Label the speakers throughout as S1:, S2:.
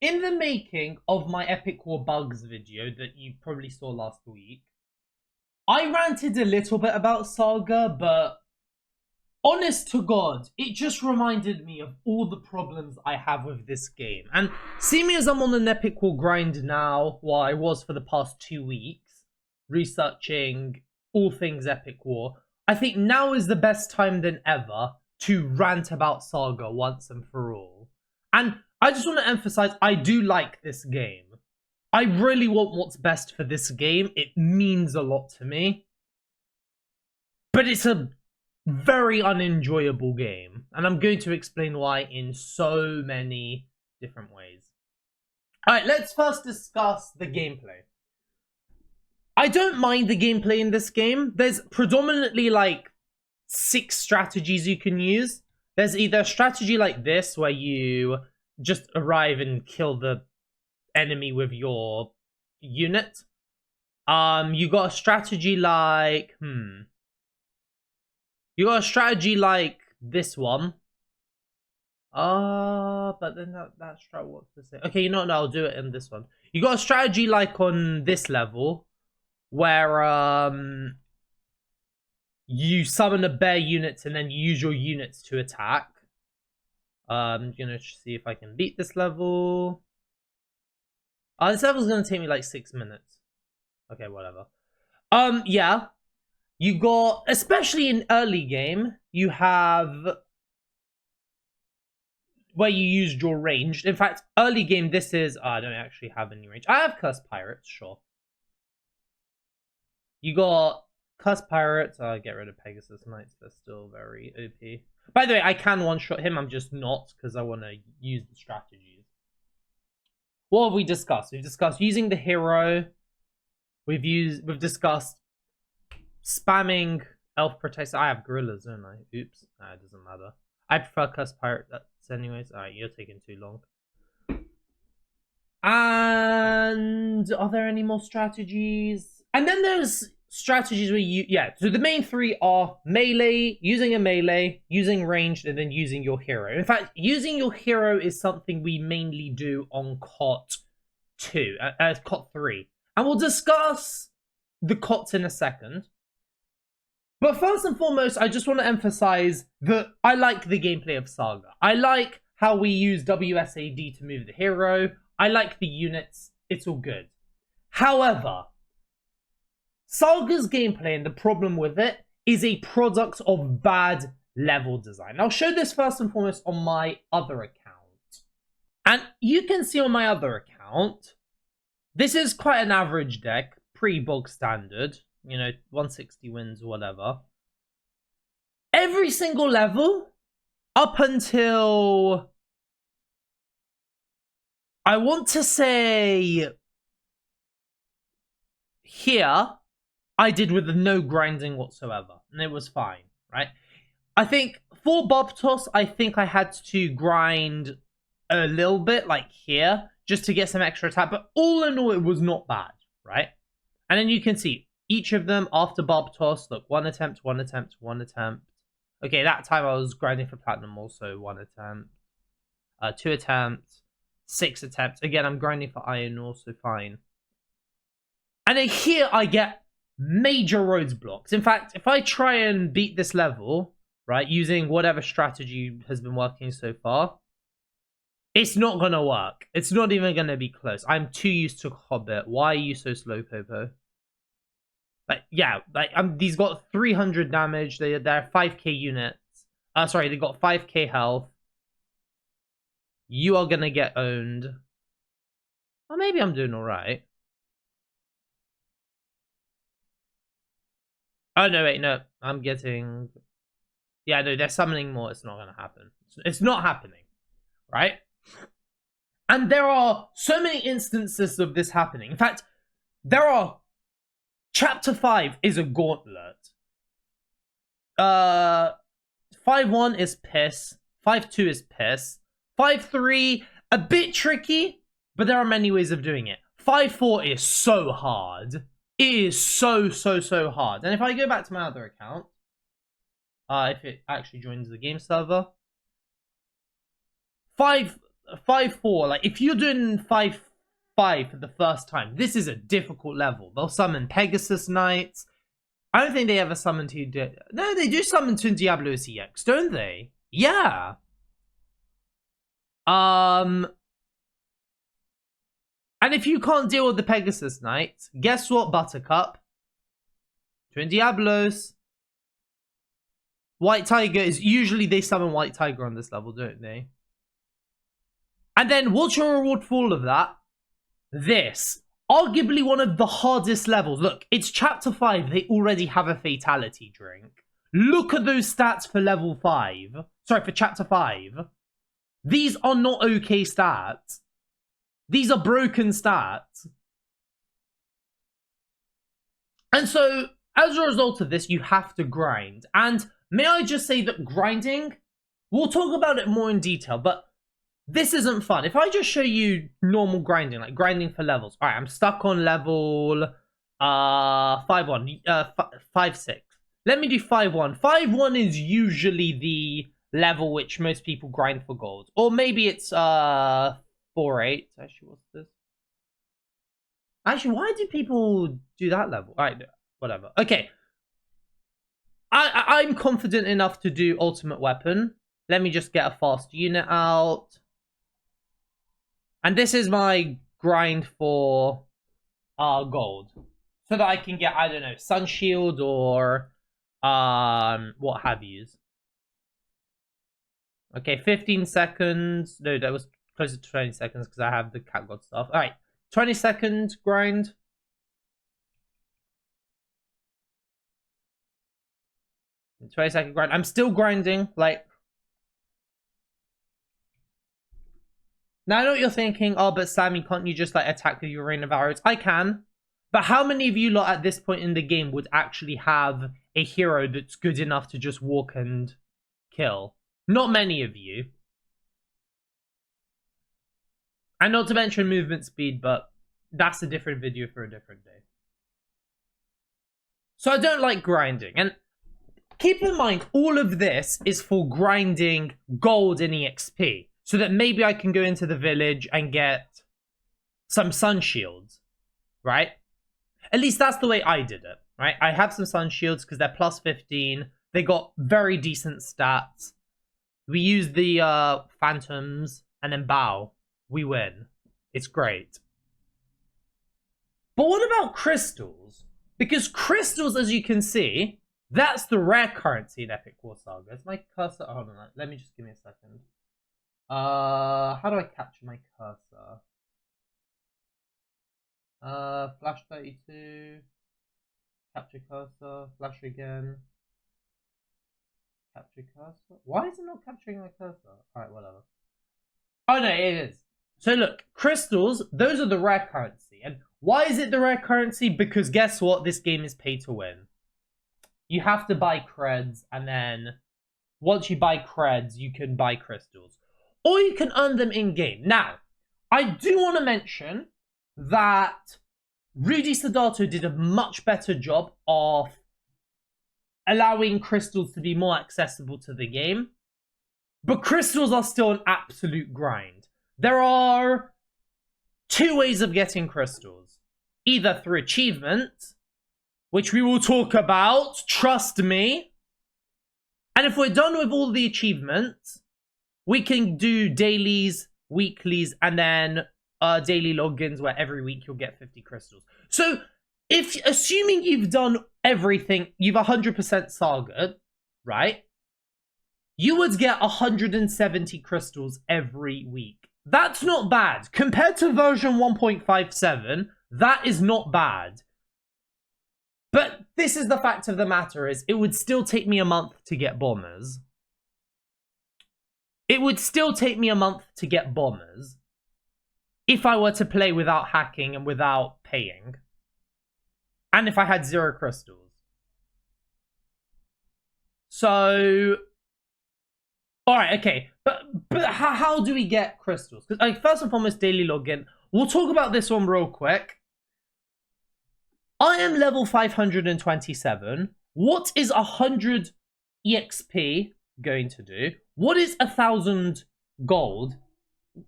S1: in the making of my Epic War Bugs video that you probably saw last week, I ranted a little bit about Saga, but honest to God, it just reminded me of all the problems I have with this game. And seeing as I'm on an Epic War grind now, while I was for the past 2 weeks, researching all things Epic War, I think now is the best time than ever to rant about Saga once and for all. And I just want to emphasize, I do like this game. I really want what's best for this game. It means a lot to me. But it's a very unenjoyable game. And I'm going to explain why in so many different ways. Alright, let's first discuss the gameplay. I don't mind the gameplay in this game. There's predominantly like 6 strategies you can use. There's either a strategy like this, where you just arrive and kill the enemy with your unit. You got a strategy like you got a strategy like this one. But then that strat, what's to say? Okay, you know what? No, I'll do it in this one. You got a strategy like on this level, where you summon a bear units and then you use your units to attack. I'm gonna see if I can beat this level. This level's gonna take me like 6 minutes. Okay, whatever. Yeah. You got, especially in early game, you have where you used your ranged. In fact, early game, this is, I don't actually have any range. I have Cursed Pirates, sure. You got Cursed Pirates. Get rid of Pegasus Knights. They're still very OP. By the way, I can one-shot him. I'm just not, because I want to use the strategies. What have we discussed? We've discussed using the hero. We've discussed spamming Elf Protector. I have gorillas, don't I? Oops. Nah, it doesn't matter. I prefer Cursed Pirate. That's anyways. Alright, you're taking too long. And are there any more strategies? And then there's strategies where you, so the main 3 are melee, using a melee, using ranged, and then using your hero. In fact, using your hero is something we mainly do on COT 2, COT 3. And we'll discuss the COTs in a second. But first and foremost, I just want to emphasize that I like the gameplay of Saga. I like how we use WSAD to move the hero. I like the units. It's all good. However, Saga's gameplay and the problem with it is a product of bad level design. I'll show this first and foremost on my other account. And you can see on my other account, this is quite an average deck, pretty bog standard. You know, 160 wins, whatever. Every single level, up until, I want to say, here, I did with no grinding whatsoever. And it was fine, right? I think for Bob Toss, I think I had to grind a little bit, like here, just to get some extra attack. But all in all, it was not bad, right? And then you can see each of them after Bob Toss. Look, 1 attempt, 1 attempt, 1 attempt. Okay, that time I was grinding for platinum also. 1 attempt, 2 attempts, 6 attempts. Again, I'm grinding for iron also, fine. And then here I get major roadblocks. In fact, if I try and beat this level, right, using whatever strategy has been working so far, it's not gonna work. It's not even gonna be close. I'm too used to Hobbit. Why are you so slow, Popo? Like, yeah, like these got 300 damage. They're 5k units. Sorry, they got 5k health. You are gonna get owned. Well, maybe I'm doing alright. Oh, no, wait, no. I'm getting... Yeah, no, they're summoning more. It's not gonna happen. It's not happening, right? And there are so many instances of this happening. In fact, there are... Chapter 5 is a gauntlet. 5-1 is piss. 5-2 is piss. 5-3, a bit tricky, but there are many ways of doing it. 5-4 is so hard. It is so hard. And if I go back to my other account, if it actually joins the game server, 5 5-4. Like, if you're doing 5-5 for the first time, this is a difficult level. They'll summon Pegasus Knights. I don't think they ever summon to... No, they do summon to Diablo EX, don't they? Yeah. And if you can't deal with the Pegasus Knights, guess what, Buttercup? Twin Diablos. White Tiger is... Usually they summon White Tiger on this level, don't they? And then, what's your reward for all of that? This. Arguably one of the hardest levels. Look, it's chapter 5. They already have a fatality drink. Look at those stats for level 5. Sorry, for chapter 5. These are not okay stats. These are broken stats. And so, as a result of this, you have to grind. And may I just say that grinding, we'll talk about it more in detail, but this isn't fun. If I just show you normal grinding, like grinding for levels. All right, I'm stuck on level 5-1, 5-6. Let me do 5-1. 5-1 is usually the level which most people grind for gold. Or maybe it's 4-8. Actually, what's this? Actually, why do people do that level? All right, whatever. Okay. I'm confident enough to do ultimate weapon. Let me just get a fast unit out. And this is my grind for gold. So that I can get, I don't know, Sun Shield or what have yous. Okay, 15 seconds. No, that was closer to 20 seconds because I have the cat god stuff. Alright, 20 seconds grind. 20-second grind. I'm still grinding, like... Now, I know what you're thinking. Oh, but Sammy, can't you just, like, attack with your rain of arrows? I can. But how many of you lot at this point in the game would actually have a hero that's good enough to just walk and kill? Not many of you. And not to mention movement speed, but that's a different video for a different day. So I don't like grinding. And keep in mind, all of this is for grinding gold and EXP. So that maybe I can go into the village and get some sun shields, right? At least that's the way I did it, right? I have some sun shields because they're plus 15. They got very decent stats. We use the phantoms and then bow. We win. It's great. But what about crystals? Because crystals, as you can see, that's the rare currency in Epic War Saga. Is my cursor? Hold on, let me just give me a second. How do I capture my cursor? Flash 32. Capture cursor. Flash again. Capture cursor. Why is it not capturing my cursor? Alright, whatever. Oh no, it is. So look, crystals, those are the rare currency. And why is it the rare currency? Because guess what? This game is pay to win. You have to buy creds, and then once you buy creds, you can buy crystals. Or you can earn them in-game. Now, I do want to mention that Rudy Sodato did a much better job of allowing crystals to be more accessible to the game. But crystals are still an absolute grind. There are two ways of getting crystals. Either through achievement, which we will talk about, trust me. And if we're done with all the achievements, we can do dailies, weeklies, and then daily logins where every week you'll get 50 crystals. So, assuming you've done everything, you've 100% Saga, right? You would get 170 crystals every week. That's not bad. Compared to version 1.57, that is not bad. But this is the fact of the matter is, it would still take me a month to get bombers. It would still take me a month to get bombers if I were to play without hacking and without paying. And if I had 0 crystals. So... Alright, okay. But how do we get crystals? Because first and foremost, daily login. We'll talk about this one real quick. I am level 527. What is 100 EXP going to do? What is 1,000 gold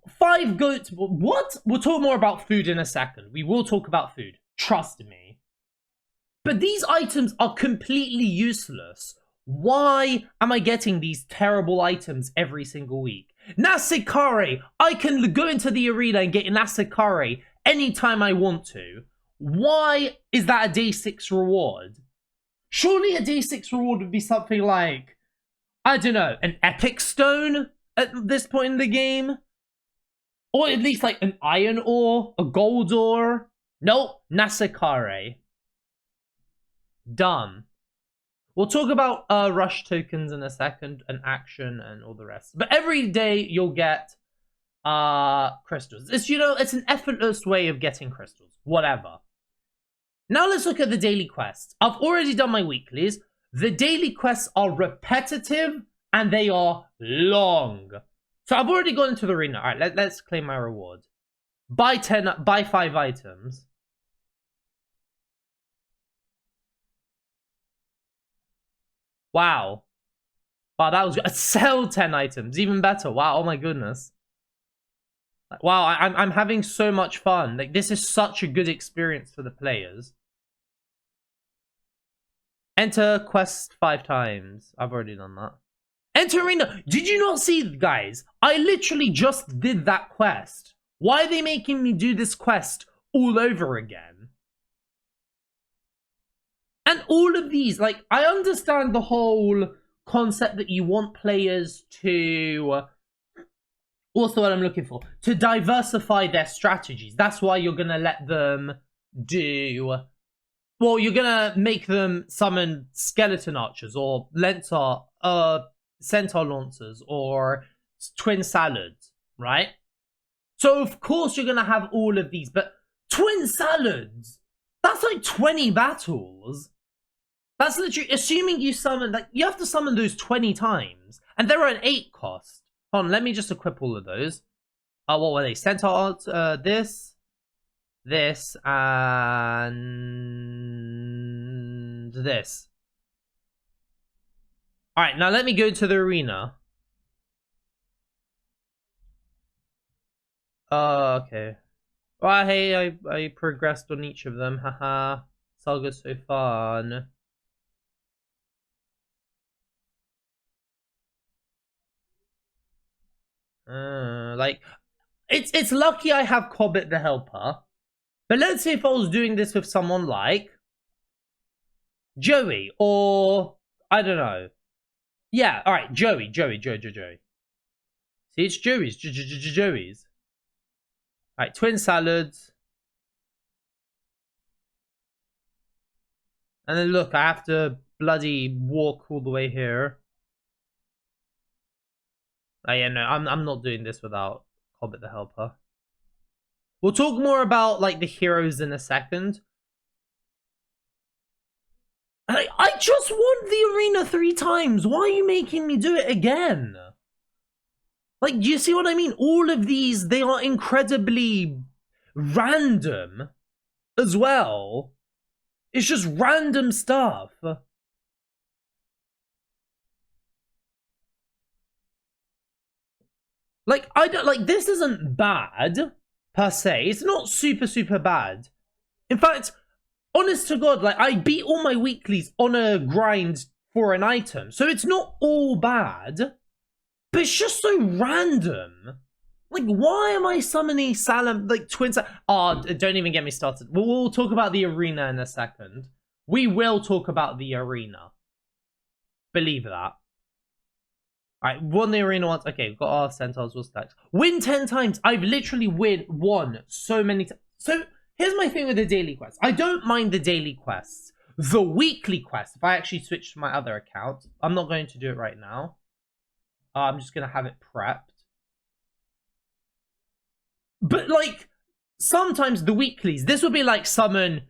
S1: 5 goats. What? We'll talk more about food in a second. We will talk about food. Trust me. But these items are completely useless. Why am I getting these terrible items every single week? Nasekare! I can go into the arena and get Nasekare anytime I want to. Why is that a day 6 reward? Surely a day 6 reward would be something like, I don't know, an epic stone at this point in the game? Or at least like an iron ore, a gold ore. Nope, Nasekare. Dumb. We'll talk about rush tokens in a second, and action and all the rest. But every day you'll get crystals. It's, you know, it's an effortless way of getting crystals. Whatever. Now let's look at the daily quests. I've already done my weeklies. The daily quests are repetitive and they are long. So I've already gone into the arena. All right, let's claim my reward. Buy 5 items. Wow. Wow, that was good. Sell 10 items. Even better. Wow, oh my goodness. Wow, I'm having so much fun. Like, this is such a good experience for the players. Enter quest 5 times. I've already done that. Enter arena. Did you not see, guys? I literally just did that quest. Why are they making me do this quest all over again? And all of these, like, I understand the whole concept that you want players to... What's the word I'm looking for? To diversify their strategies. That's why you're going to let them do... Well, you're going to make them summon skeleton archers or centaur lancers or twin salads, right? So, of course, you're going to have all of these. But twin salads, that's like 20 battles. That's literally, assuming you summon, like, you have to summon those 20 times. And they're an 8 cost. Hold on, let me just equip all of those. What were they? Centaur, this, and this. Alright, now let me go to the arena. Okay. Well, hey, I progressed on each of them. Haha. Saga's so fun. Like, it's lucky I have Cobbett the Helper. But let's say if I was doing this with someone like Joey, or I don't know. Yeah, all right, Joey. See, it's Joey's. Joey's. All right, twin salads. And then look, I have to bloody walk all the way here. Oh yeah, no, I'm not doing this without Hobbit the Helper. We'll talk more about like the heroes in a second. I just won the arena 3 times. Why are you making me do it again? Like, do you see what I mean? All of these, they are incredibly random as well. It's just random stuff. Like, I don't, like, this isn't bad, per se. It's not super bad. In fact, honest to God, like, I beat all my weeklies on a grind for an item. So it's not all bad. But it's just so random. Like, why am I summoning Salam, like, twins? Oh, don't even get me started. We'll talk about the arena in a second. We will talk about the arena. Believe that. Alright, won the arena once. Okay, we've got our centaurs, we'll stacks. Win 10 times. I've literally won so many times. So, here's my thing with the daily quests. I don't mind the daily quests. The weekly quests, if I actually switch to my other account, I'm not going to do it right now. I'm just going to have it prepped. But, like, sometimes the weeklies, this would be like summon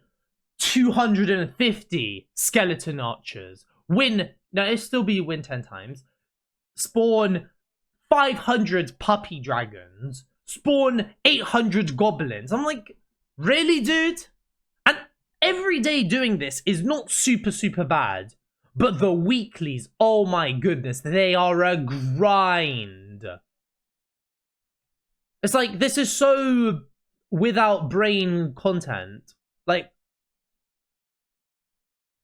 S1: 250 skeleton archers. Win, now it'll still be win 10 times. Spawn 500 puppy dragons. Spawn 800 goblins. I'm like, really, dude? And every day doing this is not super bad. But the weeklies, oh my goodness, they are a grind. It's like, this is so without brain content. Like,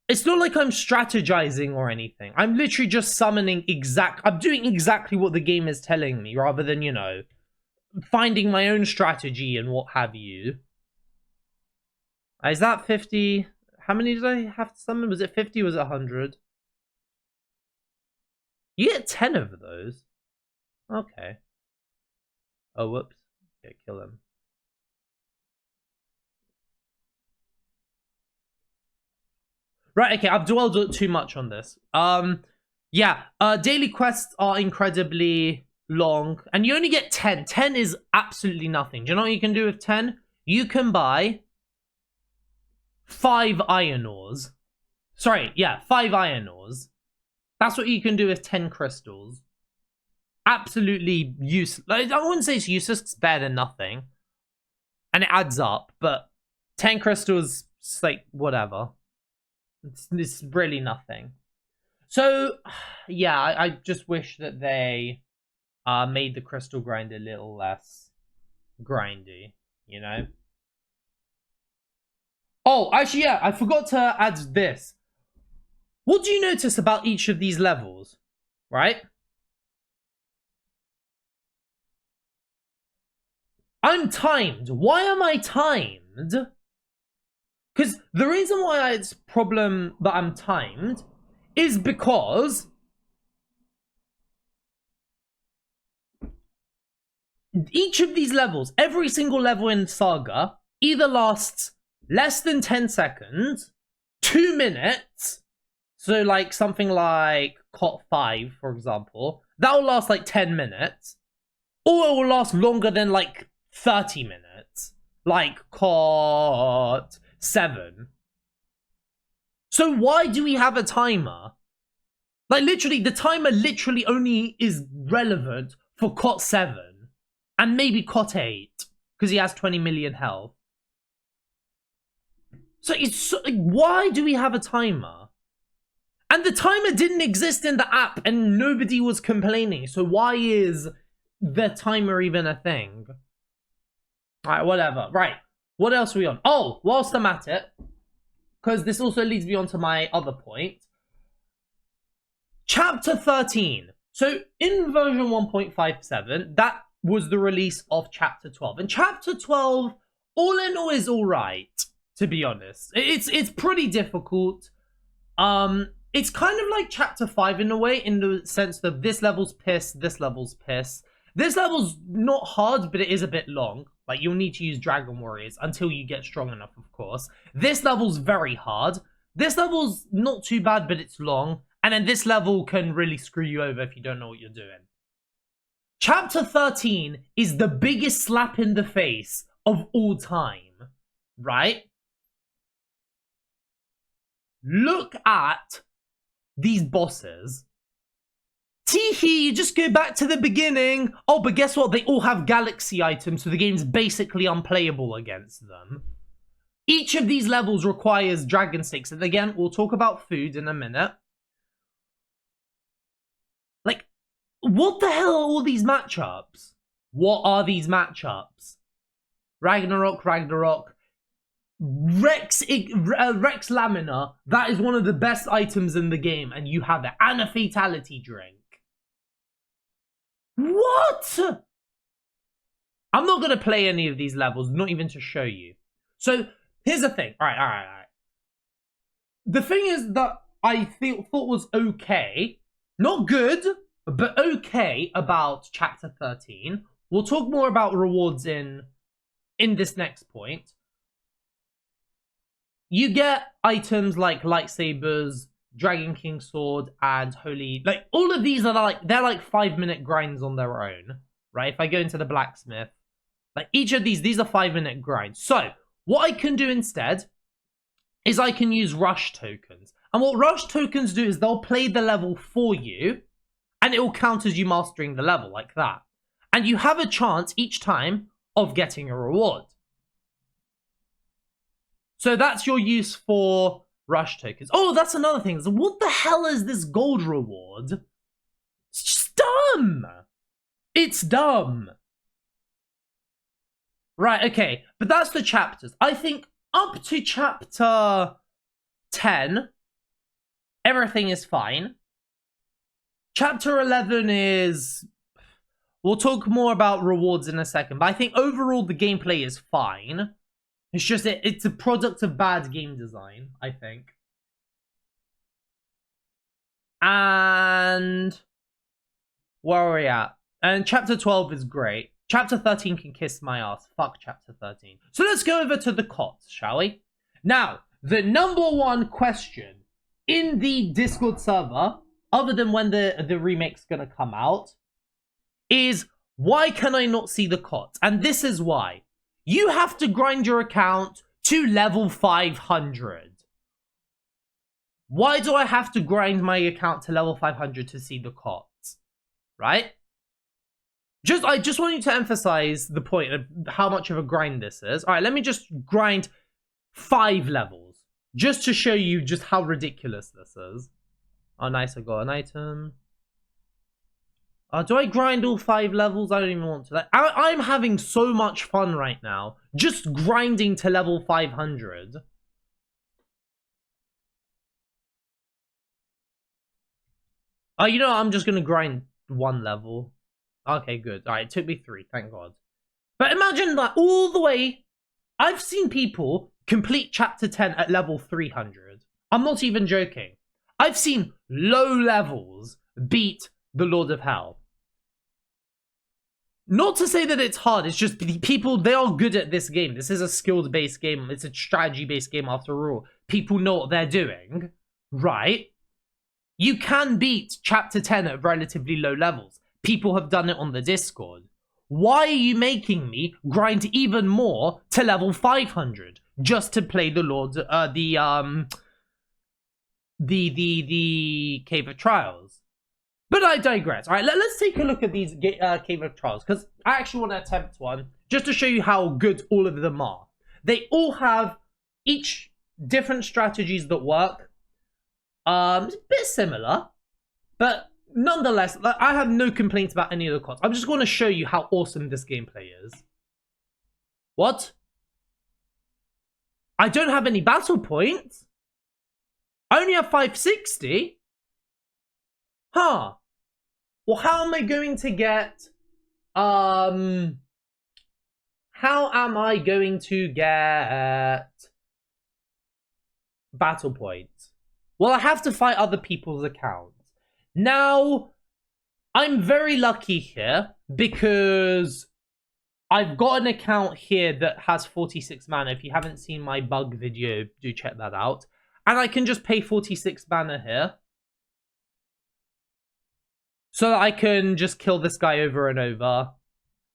S1: it's not like I'm strategizing or anything. I'm literally just summoning I'm doing exactly what the game is telling me, rather than, you know, finding my own strategy and what have you. Is that 50? How many did I have to summon? Was it 50 or was it 100? You get 10 of those. Okay. Oh, whoops. Okay, kill him. Right, okay, I've dwelled too much on this. Yeah, daily quests are incredibly long, and you only get 10. 10 is absolutely nothing. Do you know what you can do with 10? You can buy 5 iron ores. Sorry, yeah, 5 iron ores. That's what you can do with 10 crystals. Absolutely useless. Like, I wouldn't say it's useless, it's better than nothing. And it adds up, but 10 crystals, it's like, whatever. It's really nothing. So, yeah, I just wish that they made the crystal grind a little less grindy, you know? Oh, actually, yeah, I forgot to add this. What do you notice about each of these levels, right? I'm timed. Why am I timed? Because the reason why it's a problem that I'm timed is because each of these levels, every single level in Saga, either lasts less than 10 seconds, 2 minutes, so like something like COT 5, for example, that will last like 10 minutes, or it will last longer than like 30 minutes, like COT 7. So why do we have a timer? Like, literally, the timer literally only is relevant for COT 7 and maybe COT 8 because he has 20 million health. So it's so, like, why do we have a timer? And the timer didn't exist in the app and nobody was complaining. So why is the timer even a thing? Alright, whatever. Right. What else are we on? Oh, whilst I'm at it, because this also leads me on to my other point. Chapter 13. So in version 1.57, that was the release of Chapter 12. And Chapter 12, all in all, is alright, to be honest. It's pretty difficult. It's kind of like Chapter 5 in a way, in the sense that this level's piss, this level's piss. This level's not hard, but it is a bit long. Like, you'll need to use Dragon Warriors until you get strong enough, of course. This level's very hard. This level's not too bad, but it's long. And then this level can really screw you over if you don't know what you're doing. Chapter 13 is the biggest slap in the face of all time, right? Look at these bosses. Teehee, you just go back to the beginning. Oh, but guess what? They all have galaxy items, so the game's basically unplayable against them. Each of these levels requires dragon sticks. And again, we'll talk about food in a minute. Like, what the hell are all these matchups? What are these matchups? Ragnarok, Rex Lamina. That is one of the best items in the game, and you have it. And a fatality drink. What? I'm not going to play any of these levels, not even to show you. So, here's the thing. All right. The thing is that I thought was okay, not good, but okay about Chapter 13. We'll talk more about rewards in this next point. You get items like lightsabers, Dragon King sword, and holy, like, all of these are like, they're like 5-minute grinds on their own, right? If I go into the blacksmith, like, each of these are 5-minute grinds. So what I can do instead is I can use rush tokens. And what rush tokens do is they'll play the level for you, and it will count as you mastering the level, like that. And you have a chance each time of getting a reward. So that's your use for rush tokens. Oh, that's another thing. So what the hell is this gold reward? It's just dumb. It's dumb. Right, okay. But that's the chapters. I think up to chapter 10, everything is fine. Chapter 11 is... We'll talk more about rewards in a second. But I think overall the gameplay is fine. It's just it's a product of bad game design, I think. And... Where are we at? And chapter 12 is great. Chapter 13 can kiss my ass. Fuck chapter 13. So let's go over to the COTS, shall we? Now, the number one question in the Discord server, other than when the remake's gonna come out, is why can I not see the COTS? And this is why. You have to grind your account to level 500. Why do I have to grind my account to level 500 to see the COTS? Right? I just want you to emphasize the point of how much of a grind this is. All right, let me just grind 5 levels just to show you just how ridiculous this is. Oh, nice, I got an item. Do I grind all 5 levels? I don't even want to. I'm having so much fun right now, just grinding to level 500. You know, I'm just gonna grind 1 level. Okay, good. All right, it took me 3, thank God. But imagine that all the way. I've seen people complete chapter 10 at level 300. I'm not even joking. I've seen low levels beat the Lord of Hell. Not to say that it's hard, it's just people, they are good at this game. This is a skilled-based game. It's a strategy-based game after all. People know what they're doing, right? You can beat chapter 10 at relatively low levels. People have done it on the Discord. Why are you making me grind even more to level 500 just to play the Cave of Trials? But I digress. All right, let's take a look at these Cave of Trials, because I actually want to attempt one just to show you how good all of them are. They all have each different strategies that work. It's a bit similar, but nonetheless, I have no complaints about any of the COTS. I'm just going to show you how awesome this gameplay is. What? I don't have any battle points? I only have 560? Huh. Well, how am I going to get... How am I going to get... battle points? Well, I have to fight other people's accounts. Now, I'm very lucky here because I've got an account here that has 46 mana. If you haven't seen my bug video, do check that out. And I can just pay 46 mana here, so that I can just kill this guy over and over.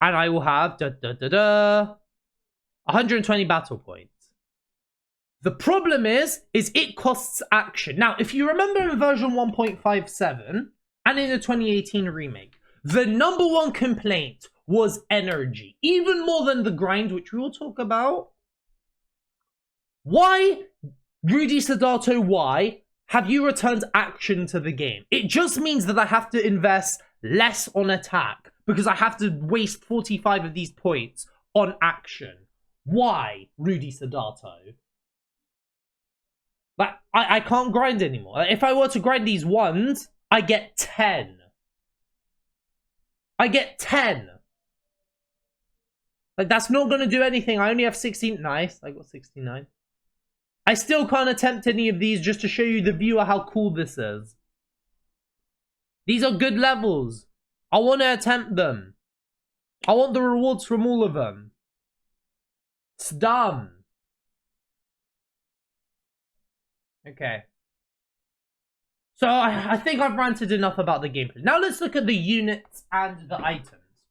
S1: And I will have 120 battle points. The problem is it costs action. Now, if you remember in version 1.57 and in the 2018 remake, the number one complaint was energy. Even more than the grind, which we will talk about. Why, Rudy Sedato, why have you returned action to the game? It just means that I have to invest less on attack because I have to waste 45 of these points on action. Why, Rudy Sedato? But I can't grind anymore. If I were to grind these ones, I get 10. I get 10. Like, that's not going to do anything. I only have 16. Nice. I got 69. I still can't attempt any of these just to show you the viewer how cool this is. These are good levels. I want to attempt them. I want the rewards from all of them. It's dumb. Okay. So I think I've ranted enough about the gameplay. Now let's look at the units and the items.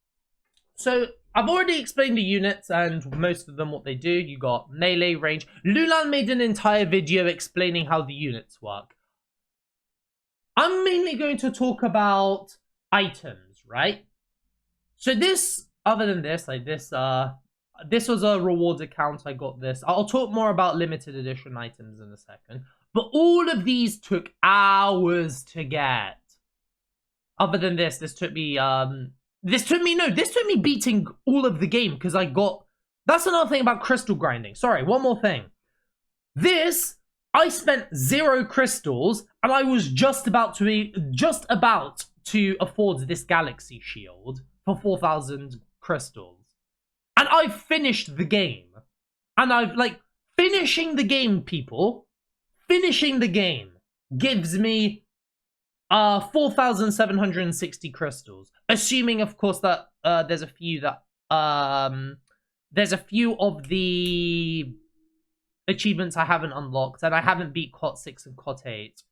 S1: So I've already explained the units and most of them what they do. You got melee, range. Lulan made an entire video explaining how the units work. I'm mainly going to talk about items, right? So this, other than this, like this was a rewards account. I got this. I'll talk more about limited edition items in a second. But all of these took hours to get. Other than this took me beating all of the game because I got That's another thing about crystal grinding. Sorry, one more thing. This, I spent 0 crystals, and I was just about to afford this galaxy shield for 4,000 crystals. And I've finished the game. And I've, like, finishing the game, people. Finishing the game gives me 4,760 crystals. Assuming, of course, that there's a few of the achievements I haven't unlocked, and I haven't beat COT 6 and COT 8.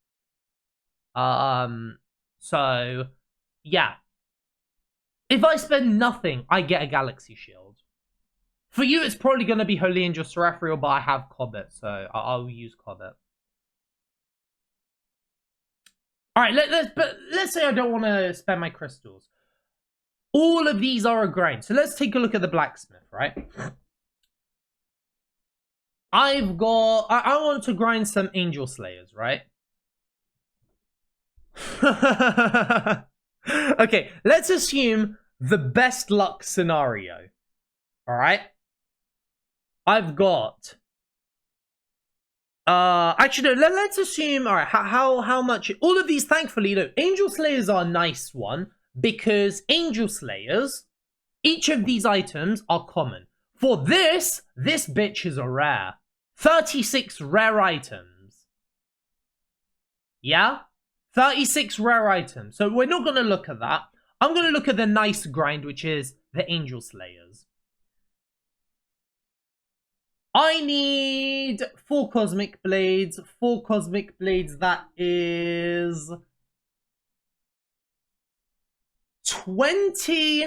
S1: So, yeah. If I spend nothing, I get a galaxy shield. For you, it's probably going to be Holy Angel Seraphriel, but I have Cobbett, so I'll use Cobbett. Alright, let's say I don't want to spend my crystals. All of these are a grind. So let's take a look at the blacksmith, right? I want to grind some Angel Slayers, right? Okay, let's assume the best luck scenario. Alright? I've got... actually, no, let's assume... Alright, how much... All of these, thankfully, no, Angel Slayers are a nice one, because Angel Slayers, each of these items are common. For this bitch is a rare. 36 rare items. Yeah? 36 rare items. So we're not going to look at that. I'm going to look at the nice grind, which is the Angel Slayers. I need 4 Cosmic Blades. 4 Cosmic Blades, that is 20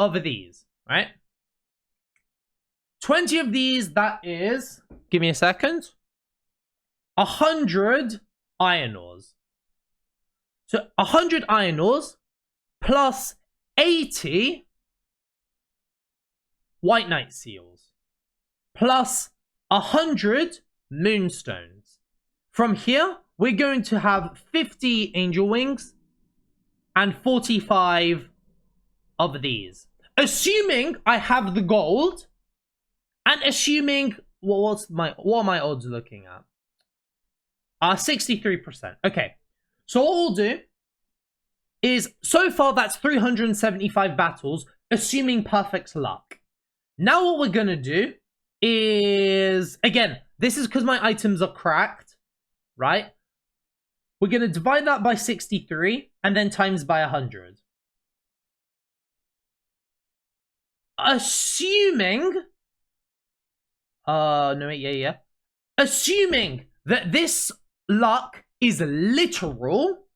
S1: of these, right? 20 of these, that is, give me a second, 100 iron ores. So 100 iron ores plus 80 White Knight seals plus 100 moonstones. From here, we're going to have 50 angel wings and 45 of these. Assuming I have the gold, and assuming, what are my odds looking at? 63%. Okay. So what we'll do is, so far that's 375 battles, assuming perfect luck. Now what we're going to do is, again, this is because my items are cracked, right? We're going to divide that by 63 and then times by 100. Assuming... no, wait, yeah. Assuming that this luck is literal,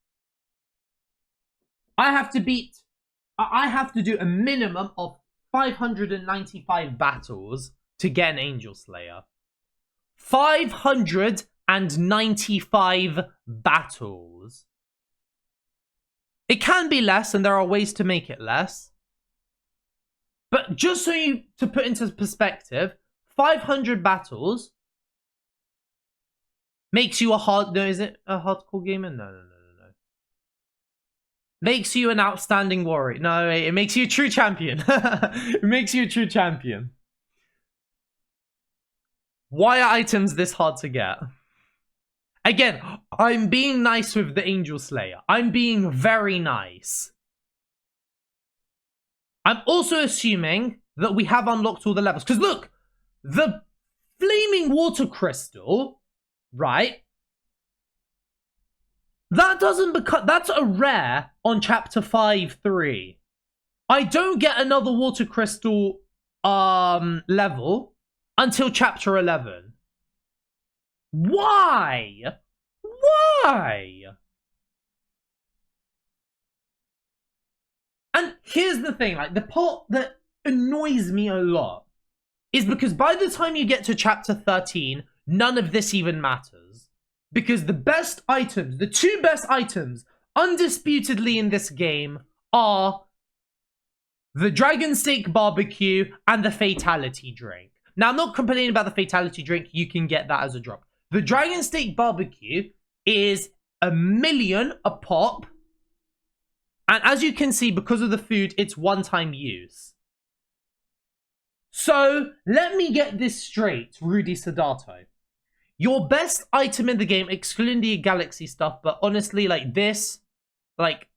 S1: I have to do a minimum of 595 battles to get an Angel Slayer. 595 battles. It can be less, and there are ways to make it less. But just so to put into perspective, 500 battles makes you a hard... No, is it a hardcore gamer? No. Makes you an outstanding warrior. No, it makes you a true champion. It makes you a true champion. Why are items this hard to get? Again, I'm being nice with the Angel Slayer. I'm being very nice. I'm also assuming that we have unlocked all the levels. Because look, the Flaming Water Crystal, right? That doesn't become... That's a rare on Chapter 5-3. I don't get another Water Crystal level until Chapter 11. Why? Why? And here's the thing, like, the part that annoys me a lot is because by the time you get to Chapter 13, none of this even matters. Because the best items, the 2 best items, undisputedly in this game, are the Dragon Steak Barbecue and the Fatality Drink. Now, I'm not complaining about the Fatality Drink. You can get that as a drop. The Dragon Steak Barbecue is 1 million a pop. And as you can see, because of the food, it's one-time use. So, let me get this straight, Rudy Sedato. Your best item in the game, excluding the galaxy stuff, but honestly, like this, like,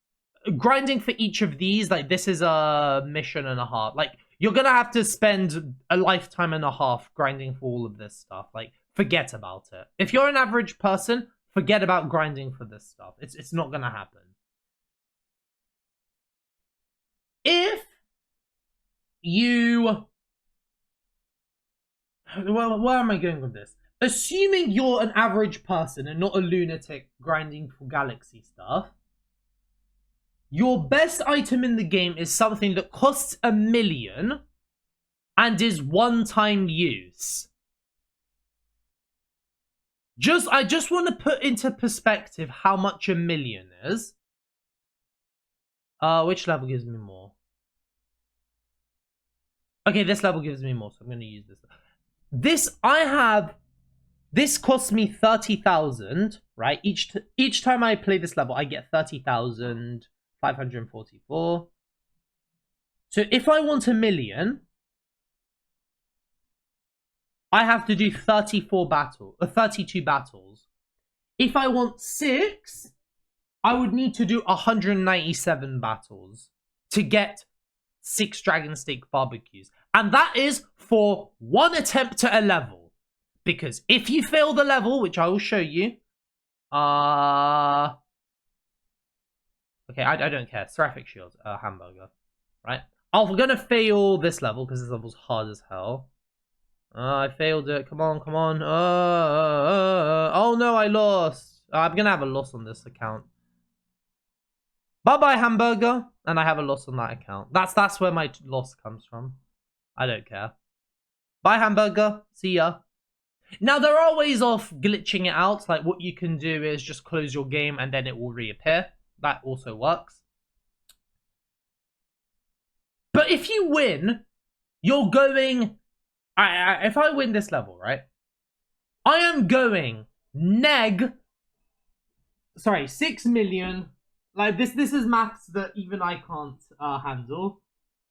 S1: grinding for each of these, like, this is a mission and a half. Like, you're gonna have to spend a lifetime and a half grinding for all of this stuff. Like, forget about it. If you're an average person, forget about grinding for this stuff. It's not gonna happen. If you... Well, where am I going with this? Assuming you're an average person and not a lunatic grinding for galaxy stuff, your best item in the game is something that costs 1 million and is one-time use. I just want to put into perspective how much 1 million is. Which level gives me more? Okay, this level gives me more, so I'm going to use this. This costs me 30,000, right? Each time I play this level, I get 30,544. So if I want 1 million, I have to do 32 battles. If I want 6, I would need to do 197 battles to get 6 dragon steak barbecues. And that is for one attempt at a level. Because if you fail the level, which I will show you, okay, I don't care. Seraphic Shield, hamburger, right? I'm gonna fail this level because this level's hard as hell. I failed it. Come on, come on. Oh no, I lost. I'm gonna have a loss on this account. Bye-bye, hamburger. And I have a loss on that account. That's where my loss comes from. I don't care. Bye, hamburger. See ya. Now, there are ways of glitching it out. Like, what you can do is just close your game and then it will reappear. That also works. But if you win, you're going... if I win this level, right? I am going 6 million. Like, this is maths that even I can't handle.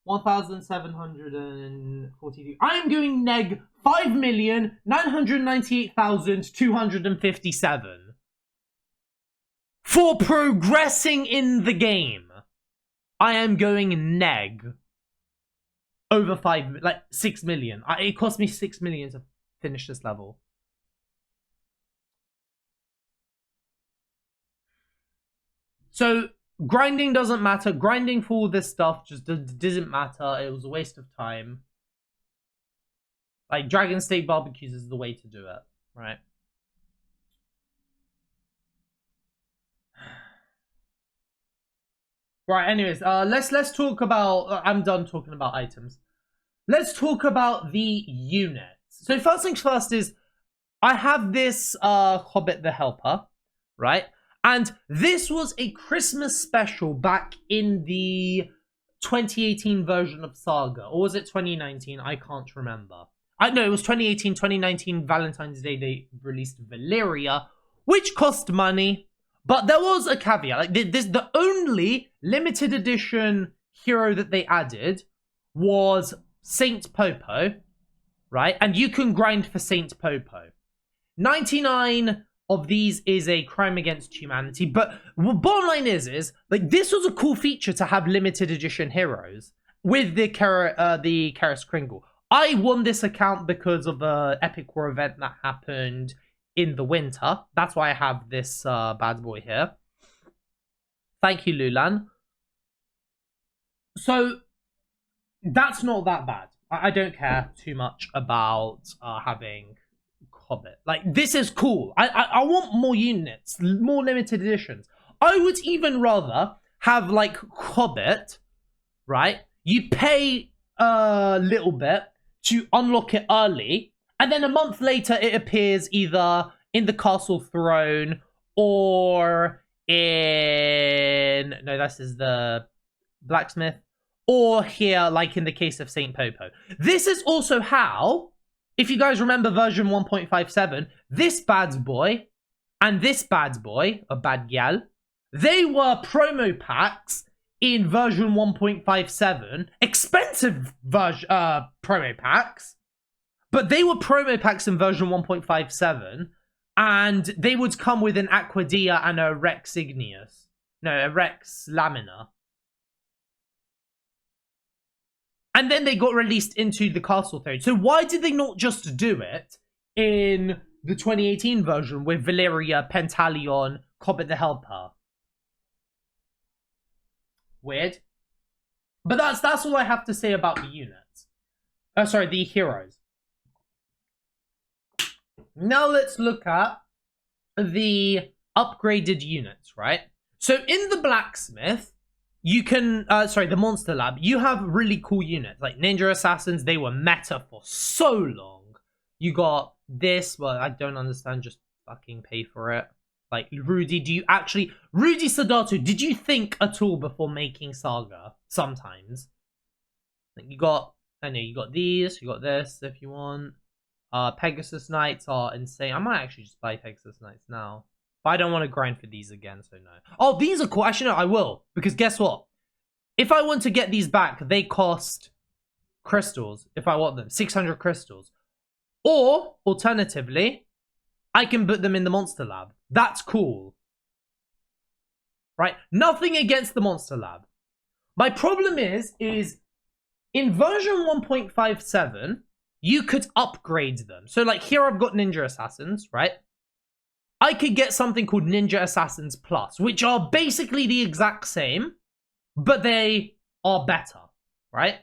S1: 1,743. I am going neg 5,998,257 for progressing in the game. I am going neg over 6 million. It cost me 6 million to finish this level. So grinding doesn't matter. Grinding for all this stuff just doesn't matter. It was a waste of time. Like, dragon steak barbecues is the way to do it, right? Right, anyways, let's talk about... I'm done talking about items. Let's talk about the units. So first things first is, I have this Hobbit the Helper, right? And this was a Christmas special back in the 2018 version of Saga. Or was it 2019? I can't remember. No, it was 2018, 2019 Valentine's Day. They released Valyria, which cost money. But there was a caveat. Like, the only limited edition hero that they added was Saint Popo, right? And you can grind for Saint Popo. 99 of these is a crime against humanity. But bottom line is like, this was a cool feature to have limited edition heroes with the Karis Kringle. I won this account because of the Epic War event that happened in the winter. That's why I have this bad boy here. Thank you, Lulan. So that's not that bad. I don't care too much about having Hobbit. Like, this is cool. I want more units, more limited editions. I would even rather have, like, Hobbit, right? You pay a little bit to unlock it early, and then a month later it appears either in the Castle Throne or in... No, this is the Blacksmith. Or here, like in the case of Saint Popo. This is also how, if you guys remember version 1.57, this bad boy and this bad boy, a bad gal, they were promo packs in version 1.57, expensive version promo packs, but they were promo packs in version 1.57, and they would come with an Aquadia and a Rex Igneous. No, a Rex Lamina. And then they got released into the Castle Throne. So why did they not just do it in the 2018 version with Valyria, Pentalion, Cobbett the Helper? Weird. But that's all I have to say about the units. Sorry, the heroes. Now let's look at the upgraded units, right? So in the blacksmith, you can, the monster lab, you have really cool units. Like Ninja Assassins, they were meta for so long. You got this, well, I don't understand, just fucking pay for it. Like, Rudy, Rudy Sodato, did you think at all before making Saga? Sometimes. Like, you got these, you got this if you want. Pegasus Knights are insane. I might actually just buy Pegasus Knights now. But I don't want to grind for these again, so no. Oh, these are cool. Actually, no, I will. Because guess what? If I want to get these back, they cost crystals. If I want them. 600 crystals. Or, alternatively, I can put them in the Monster Lab. That's cool. Right? Nothing against the Monster Lab. My problem is in version 1.57, you could upgrade them. So, like, here I've got Ninja Assassins, right? I could get something called Ninja Assassins Plus, which are basically the exact same, but they are better, right?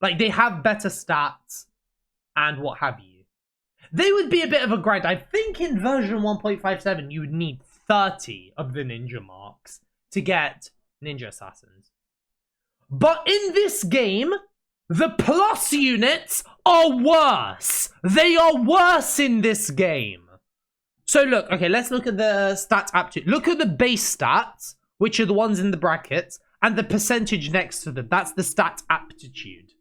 S1: Like, they have better stats and what have you. They would be a bit of a grind. I think in version 1.57, you would need 30 of the ninja marks to get Ninja Assassins. But in this game, the plus units are worse. They are worse in this game. So look, okay, let's look at the stat aptitude. Look at the base stats, which are the ones in the brackets, and the percentage next to them. That's the stat aptitude.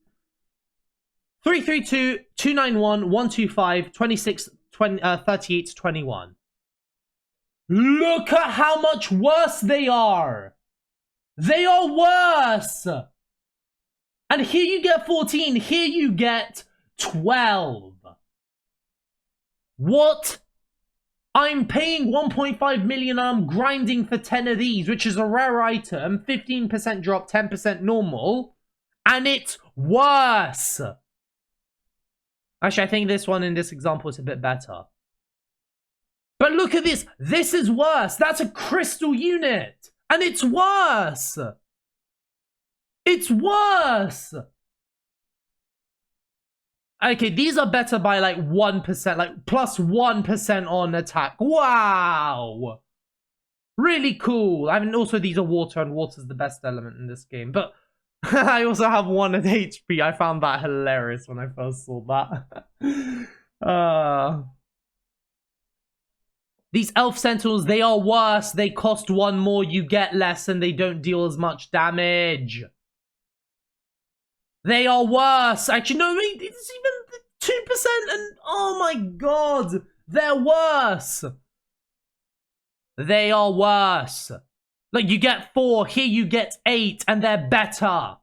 S1: 332, 291, 125, 26, 38, 21. Look at how much worse they are. They are worse. And here you get 14. Here you get 12. What? I'm paying 1.5 million and I'm grinding for 10 of these, which is a rare item. 15% drop, 10% normal. And it's worse. Actually, I think this one in this example is a bit better. But look at this. This is worse. That's a crystal unit. And it's worse. It's worse. Okay, these are better by like 1%, like plus 1% on attack. Wow. Really cool. I mean, also these are water, and water's the best element in this game. But I also have 1 at HP. I found that hilarious when I first saw that. These elf sentinels, they are worse. They cost 1 more, you get less, and they don't deal as much damage. They are worse. Actually, no, it's even 2%, and oh my god, they're worse. They are worse. Like, you get 4, here you get 8, and they're better.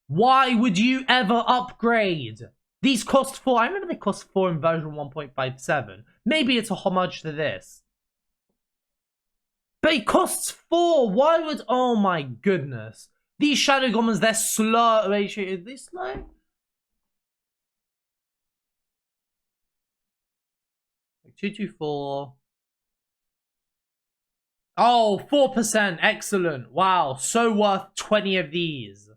S1: Why would you ever upgrade? These cost 4. I remember they cost 4 in version 1.57. Maybe it's a homage to this. But it costs 4. Why would... Oh my goodness. These Shadow Goblins, they're slow. Wait, is this slow? Like 224. Oh, 4%. Excellent. Wow. So worth 20 of these.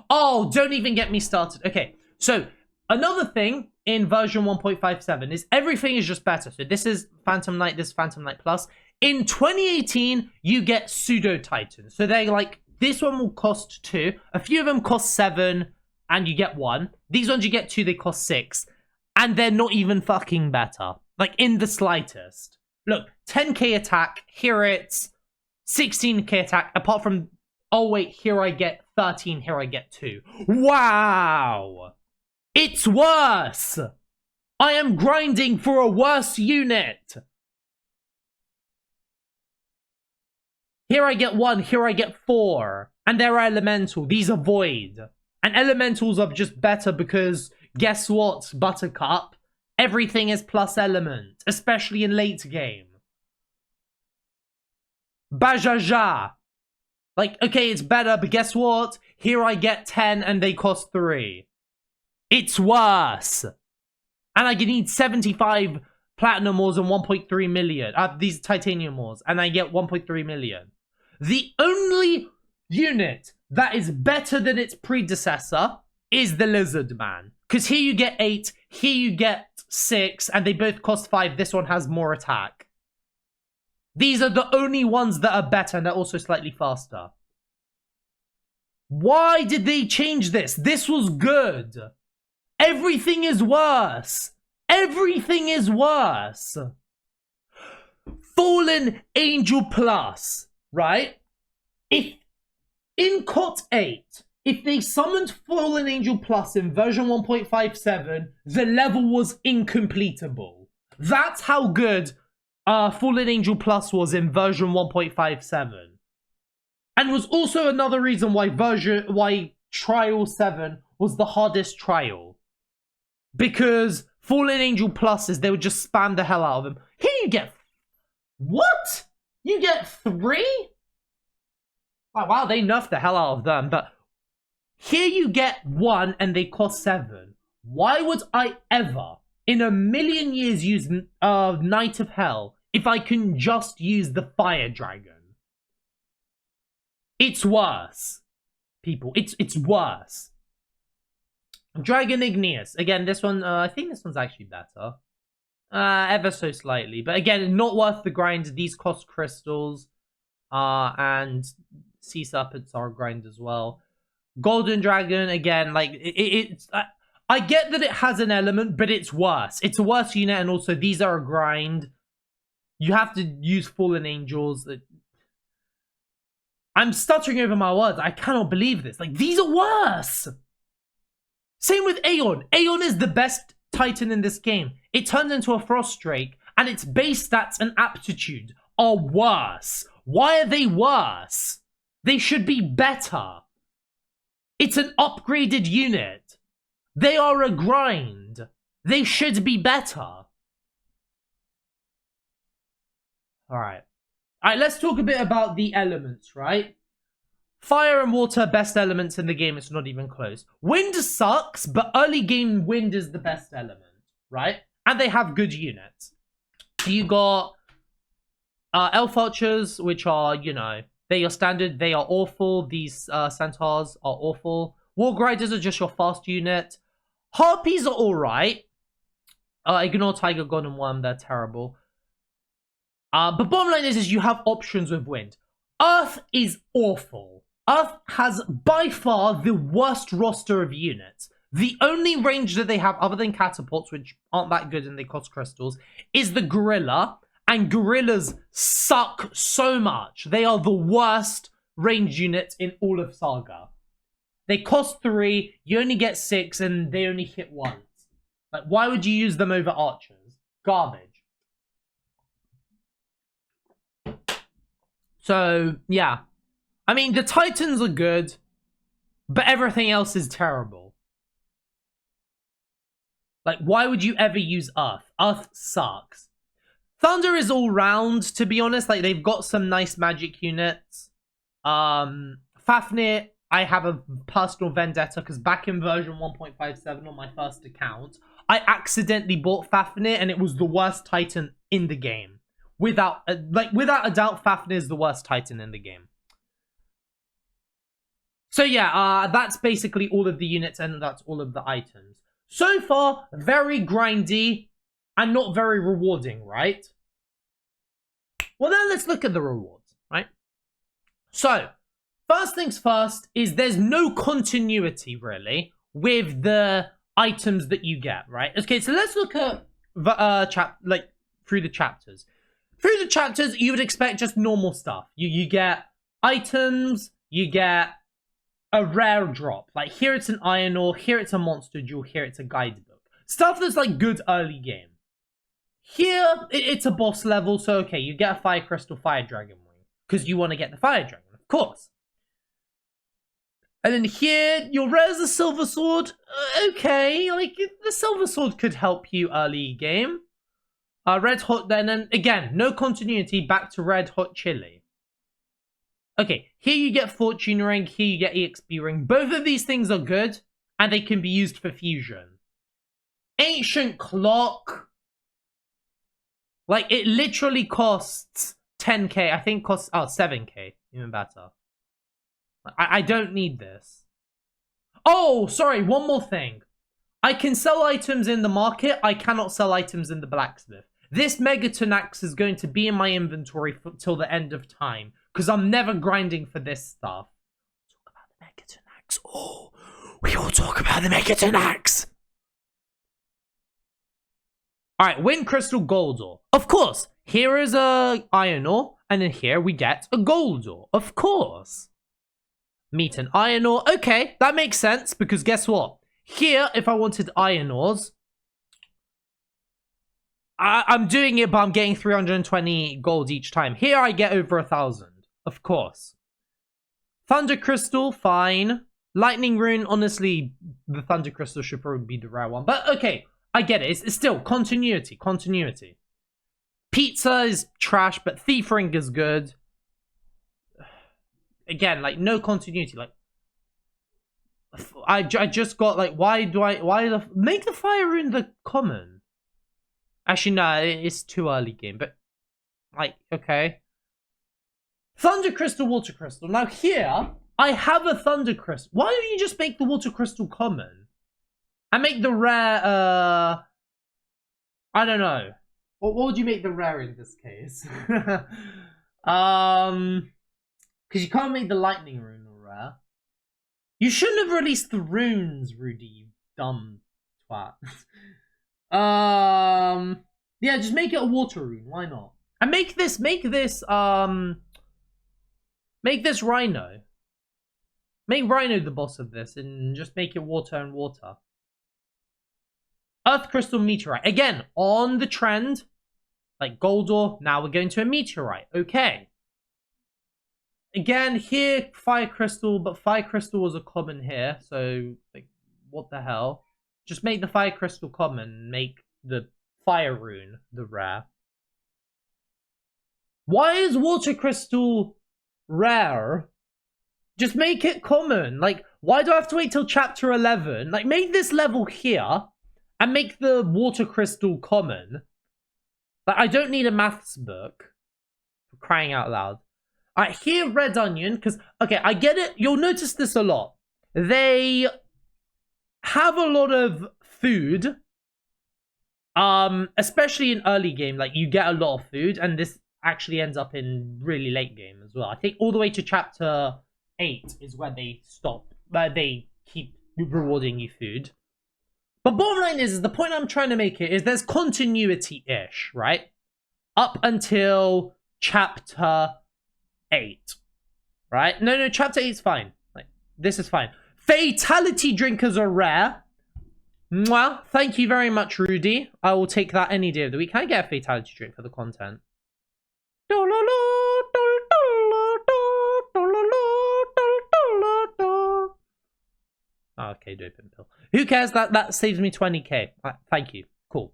S1: Oh, don't even get me started. Okay, so another thing in version 1.57 is everything is just better. So this is Phantom Knight, this is Phantom Knight Plus. In 2018, you get Pseudo Titans. So they're like, this one will cost 2. A few of them cost 7, and you get 1. These ones you get 2, they cost 6. And they're not even fucking better. Like, in the slightest. Look, 10k attack, here it's 16k attack, apart from... Oh wait, here I get 13, here I get 2. Wow! It's worse! I am grinding for a worse unit! Here I get 1, here I get 4. And they're elemental. These are void. And elementals are just better because, guess what, Buttercup? Everything is plus element, especially in late game. Bajaja. Like, okay, it's better, but guess what? Here I get 10 and they cost 3. It's worse. And I need 75 platinum ores and 1.3 million. These titanium ores. And I get 1.3 million. The only unit that is better than its predecessor is the Lizard Man. Because here you get 8, here you get 6, and they both cost 5. This one has more attack. These are the only ones that are better, and they're also slightly faster. Why did they change this? This was good. Everything is worse. Everything is worse. Fallen Angel Plus, right? If in COT 8, if they summoned Fallen Angel Plus in version 1.57, the level was incompletable. That's how good Fallen Angel Plus was in version 1.57. And was also another reason why Trial 7 was the hardest trial. Because Fallen Angel Pluses, they would just spam the hell out of them. Here you get... What? You get 3? Oh, wow, they nerfed the hell out of them. But here you get 1 and they cost 7. Why would I ever, in a million years, use Knight of Hell if I can just use the Fire Dragon? It's worse, people. It's worse. Dragon Igneous. Again, this one, I think this one's actually better. Ever so slightly. But again, not worth the grind. These cost crystals. And Sea Serpents are a grind as well. Golden Dragon, again, like, it's... I get that it has an element, but it's worse. It's a worse unit, and also these are a grind. You have to use Fallen Angels. I'm stuttering over my words. I cannot believe this. Like, these are worse. Same with Aeon. Aeon is the best Titan in this game. It turns into a Frost Drake, and its base stats and aptitude are worse. Why are they worse? They should be better. It's an upgraded unit. They are a grind. They should be better. Alright, let's talk a bit about the elements, right? Fire and water, best elements in the game. It's not even close. Wind sucks, but early game wind is the best element, right? And they have good units. You got Elf Archers, which are, you know, they are standard. They are awful. These Centaurs are awful. War Grinders are just your fast unit. Harpies are alright. Ignore Tiger God and Worm, they're terrible. But bottom line is you have options with wind. Earth is awful. Earth has by far the worst roster of units. The only range that they have, other than catapults, which aren't that good and they cost crystals, is the gorilla. And gorillas suck so much. They are the worst range units in all of Saga. They cost 3, you only get 6, and they only hit once. Like, why would you use them over archers? Garbage. So, yeah. I mean, the Titans are good, but everything else is terrible. Like, why would you ever use Earth? Earth sucks. Thunder is all round, to be honest. Like, they've got some nice magic units. Fafnir, I have a personal vendetta, because back in version 1.57 on my first account, I accidentally bought Fafnir, and it was the worst Titan in the game. Without a doubt, Fafnir is the worst Titan in the game. So yeah, that's basically all of the units, and that's all of the items. So far, very grindy, and not very rewarding, right? Well, then let's look at the rewards, right? So, first things first is there's no continuity, really, with the items that you get, right? Okay, so let's look at the, through the chapters. Through the chapters, you would expect just normal stuff. You get items, you get a rare drop. Like, here it's an iron ore, here it's a monster jewel, here it's a guidebook. Stuff that's, like, good early game. Here, it's a boss level, so okay, you get a fire crystal, fire dragon wing. because you want to get the fire dragon, of course. And then here, your rare's a silver sword. Okay, like the silver sword could help you early game. Red hot, then again, no continuity, back to red hot chili. Okay, here you get fortune ring, here you get exp ring. Both of these things are good, and they can be used for fusion. Ancient clock, like it literally costs 10k. I think costs 7k, even better. I don't need this. Oh, sorry, one more thing. I can sell items in the market. I cannot sell items in the blacksmith. This Megaton axe is going to be in my inventory till the end of time, because I'm never grinding for this stuff. Talk about the Megaton axe. Oh, we will talk about the Megaton axe. Alright, Wind Crystal Gold ore. Of course, here is a iron ore, and then here we get a gold ore. Of course. Meat and iron ore. Okay, that makes sense, because guess what? Here, if I wanted iron ores, I'm doing it, but I'm getting 320 gold each time. Here, I get over 1,000. Of course. Thunder Crystal, fine. Lightning Rune, honestly, the Thunder Crystal should probably be the rare one. But, okay, I get it. It's still continuity. Continuity. Pizza is trash, but Thief Ring is good. Again, like, no continuity. Like, I just got, like, make the Fire Rune the common. Actually, no, it's too early game, but, like, okay. Thunder Crystal, Water Crystal. Now, here, I have a Thunder Crystal. Why don't you just make the Water Crystal common? And make the rare, I don't know. What would you make the rare in this case? Because you can't make the Lightning Rune a rare. You shouldn't have released the runes, Rudy, you dumb twat. Yeah, just make it a water rune. Why not? And make this Rhino. Make Rhino the boss of this, and just make it water and water. Earth Crystal Meteorite. Again, on the trend. Like gold ore. Now we're going to a meteorite. Okay. Again, here, Fire Crystal, but Fire Crystal was a common here, so, like, what the hell? Just make the Fire Crystal common, make the Fire Rune the rare. Why is Water Crystal rare? Just make it common. Like, why do I have to wait till chapter 11? Like, make this level here, and make the Water Crystal common. Like, I don't need a maths book, for crying out loud. Alright, here, Red Onion, because, okay, I get it. You'll notice this a lot. They have a lot of food, especially in early game. Like, you get a lot of food, and this actually ends up in really late game as well. I think all the way to chapter 8 is where they stop, where they keep rewarding you food. But bottom line is the point I'm trying to make here is there's continuity-ish, right? Up until chapter 8, right? No, chapter 8 is fine. Like, this is fine. Fatality drinkers are rare. Mwah. Thank you very much, Rudy. I will take that any day of the week. Can I get a fatality drink for the content? Oh, okay, doping pill. Who cares? That saves me 20k. Thank you. Cool.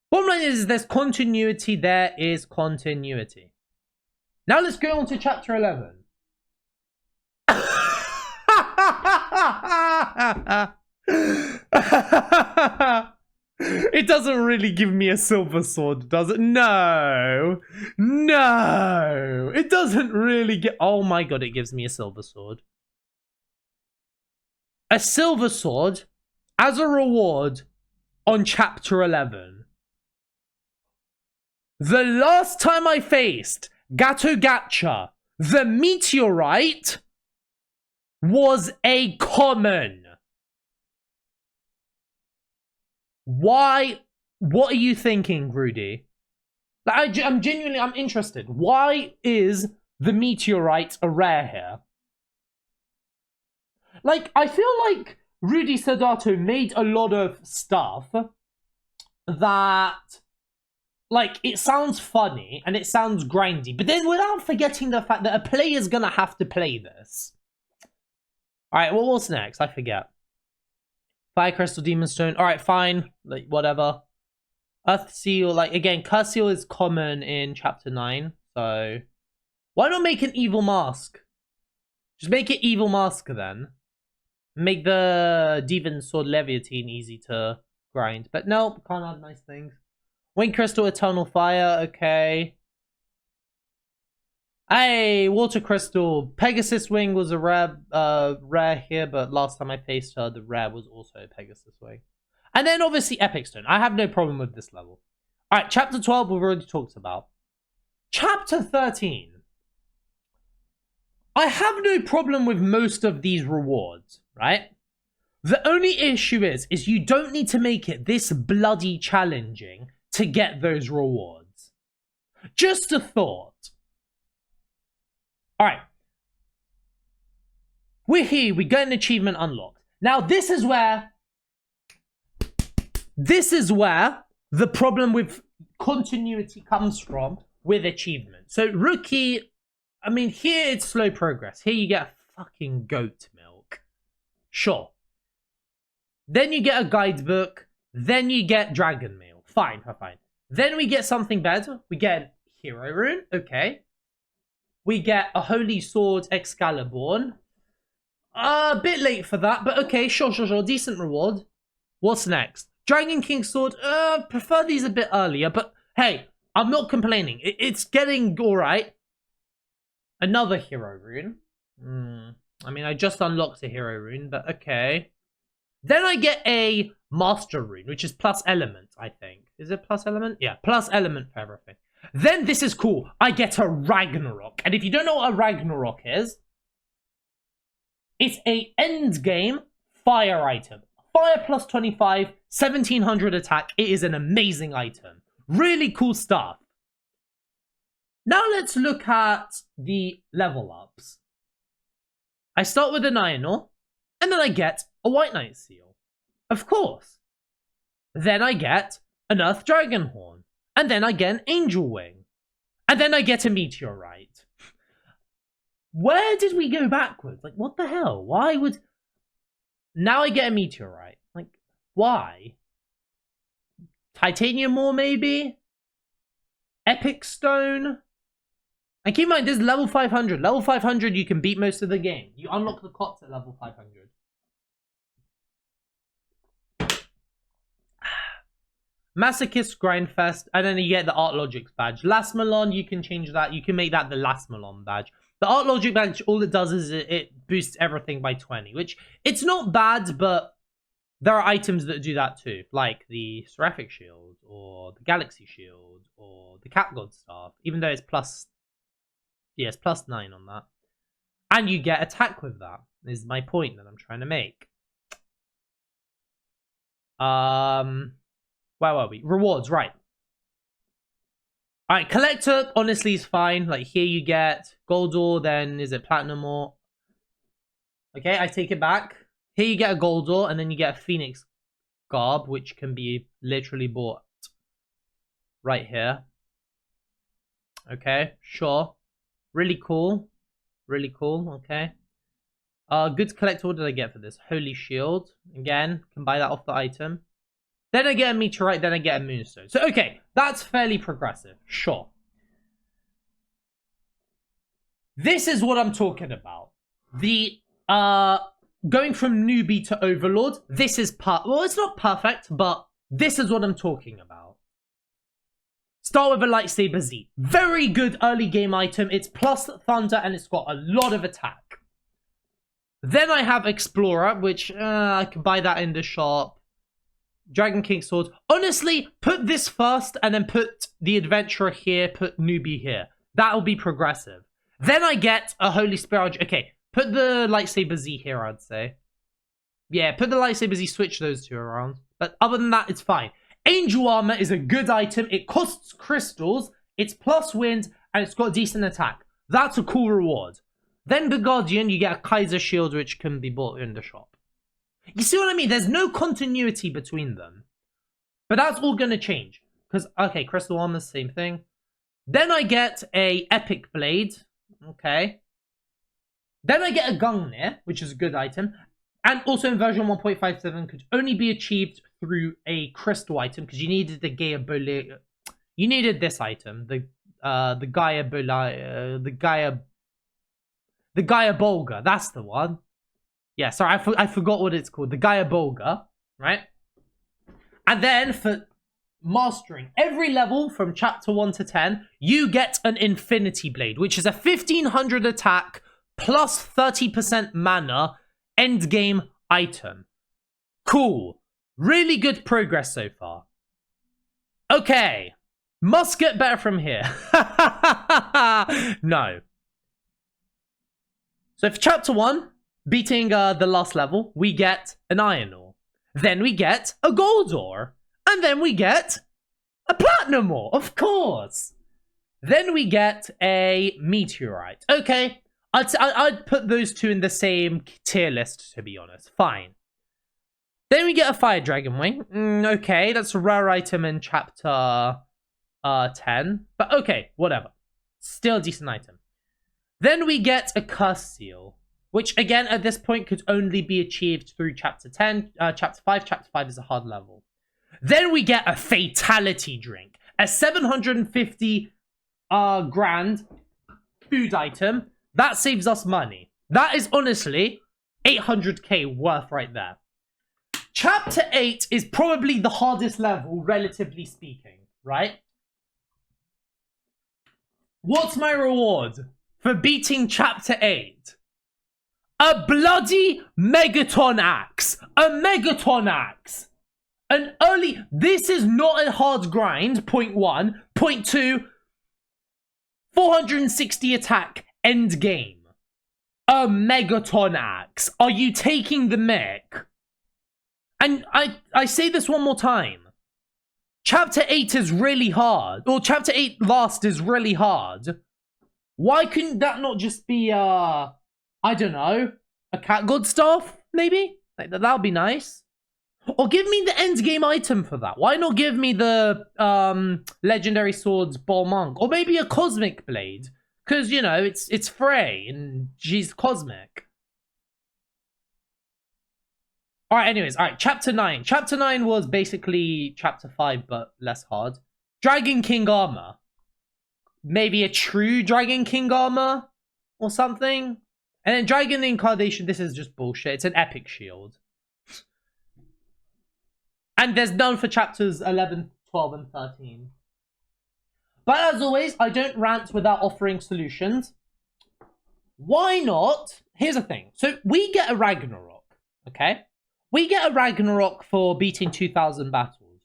S1: Bottom line is there's continuity. There is continuity. Now let's go on to chapter 11. It doesn't really give me a silver sword, does it? No. No. It doesn't really get... Oh my god, it gives me a silver sword. A silver sword as a reward on chapter 11. The last time I faced Gato Gacha, the meteorite was a common. Why? What are you thinking, Rudy? Like, I'm genuinely, I'm interested. Why is the meteorite a rare here? Like, I feel like Rudy Sedato made a lot of stuff that, like, it sounds funny and it sounds grindy, but then without forgetting the fact that a player's gonna have to play this. Alright, well, what's next? I forget. Fire Crystal, Demon Stone. Alright, fine. Like, whatever. Earth Seal, like, again, Curse Seal is common in Chapter 9, so... Why not make an Evil Mask? Just make it Evil Mask, then. Make the Demon Sword Leviatine easy to grind. But no, can't add nice things. Wind Crystal, Eternal Fire, okay. Hey, Water Crystal. Pegasus Wing was a rare here, but last time I faced her, the rare was also a Pegasus Wing. And then obviously Epic Stone. I have no problem with this level. Alright, Chapter 12 we've already talked about. Chapter 13. I have no problem with most of these rewards, right? The only issue is you don't need to make it this bloody challenging to get those rewards. Just a thought. Alright. We're here, we got an achievement unlocked. Now this is where the problem with continuity comes from with achievement. So rookie, I mean, here it's slow progress. Here you get fucking goat milk. Sure. Then you get a guidebook. Then you get dragon meal. Fine, fine. Then we get something better. We get hero rune. Okay. We get a holy sword Excalibur. A bit late for that, but okay, sure. Decent reward. What's next? Dragon King sword. Prefer these a bit earlier, but hey, I'm not complaining. It's getting alright. Another hero rune. I mean, I just unlocked a hero rune, but okay. Then I get a master rune, which is plus element, I think. Is it plus element? Yeah, plus element for everything. Then this is cool. I get a Ragnarok. And if you don't know what a Ragnarok is, it's a end game fire item. Fire plus 25, 1700 attack. It is an amazing item. Really cool stuff. Now let's look at the level ups. I start with an iron ore, and then I get a white knight seal. Of course. Then I get an earth dragon horn, and then I get an angel wing, and then I get a meteorite. Where did we go backwards? Like, what the hell? Why would... Now I get a meteorite. Like, why? Titanium ore, maybe? Epic stone? And keep in mind, this is level 500. Level 500, you can beat most of the game. You unlock the cots at level 500. Masochist Grindfest, and then you get the Art Logic badge. Last Melon, you can change that. You can make that the Last Melon badge. The Art Logic badge, all it does is it boosts everything by 20, which it's not bad, but there are items that do that too, like the Seraphic Shield, or the Galaxy Shield, or the Cat God Staff, even though it's plus... Yeah, it's plus 9 on that. And you get attack with that, is my point that I'm trying to make. Where were we? Rewards, right. Alright, collector, honestly, is fine. Like, here you get gold ore, then is it platinum ore? Okay, I take it back. Here you get a gold ore, and then you get a phoenix garb, which can be literally bought right here. Okay, sure. Really cool. Really cool, okay. Good to collect. What did I get for this? Holy Shield. Again, can buy that off the item. Then I get a meteorite, then I get a moonstone. So, okay, that's fairly progressive. Sure. This is what I'm talking about. The, going from newbie to overlord. This is well, it's not perfect, but this is what I'm talking about. Start with a lightsaber Z. Very good early game item. It's plus thunder and it's got a lot of attack. Then I have Explorer, which I can buy that in the shop. Dragon King Sword. Honestly, put this first and then put the Adventurer here, put Newbie here. That'll be progressive. Then I get a Holy Spirit. Okay, put the Lightsaber Z here, I'd say. Yeah, put the Lightsaber Z, switch those two around. But other than that, it's fine. Angel Armor is a good item. It costs crystals, it's plus wind, and it's got decent attack. That's a cool reward. Then the Guardian, you get a Kaiser Shield, which can be bought in the shop. You see what I mean? There's no continuity between them. But that's all going to change. Because, okay, crystal armor, same thing. Then I get a epic blade. Okay. Then I get a Gungnir, which is a good item. And also in version 1.57 could only be achieved through a crystal item because you needed the Gaia Bola. You needed this item, the Gaia Bola, the Gaia Bolga. That's the one. Yeah, sorry, I forgot what it's called. The Gaia Bolga, right? And then for mastering every level from chapter 1 to 10, you get an Infinity Blade, which is a 1500 attack plus 30% mana endgame item. Cool. Really good progress so far. Okay. Must get better from here. No. So for chapter 1, beating the last level, we get an iron ore. Then we get a gold ore. And then we get a platinum ore, of course. Then we get a meteorite. Okay. I'd put those two in the same tier list, to be honest. Fine. Then we get a fire dragon wing. Okay, that's a rare item in chapter 10. But okay, whatever. Still a decent item. Then we get a curse seal, which again at this point could only be achieved through chapter 10. Chapter 5. Chapter 5 is a hard level. Then we get a fatality drink. A 750 grand food item. That saves us money. That is honestly 800k worth right there. Chapter 8 is probably the hardest level, relatively speaking, right? What's my reward for beating Chapter 8? A bloody Megaton Axe. A Megaton Axe. An early... This is not a hard grind, point 1. Point 2, 460 attack. End game. A Megaton Axe. Are you taking the mic? And I say this one more time. Chapter 8 is really hard. Or Chapter 8 last is really hard. Why couldn't that not just be, I don't know, a cat god staff, maybe? Like, that would be nice. Or give me the end game item for that. Why not give me the legendary swords ball monk? Or maybe a cosmic blade. Because, you know, it's Frey and she's cosmic. Alright, anyways. Alright, Chapter 9. Chapter 9 was basically Chapter 5, but less hard. Dragon King armor. Maybe a true Dragon King armor? Or something? And then Dragon Incarnation, this is just bullshit. It's an epic shield. And there's none for Chapters 11, 12, and 13. But as always, I don't rant without offering solutions. Why not? Here's the thing. So we get a Ragnarok, okay? We get a Ragnarok for beating 2,000 battles.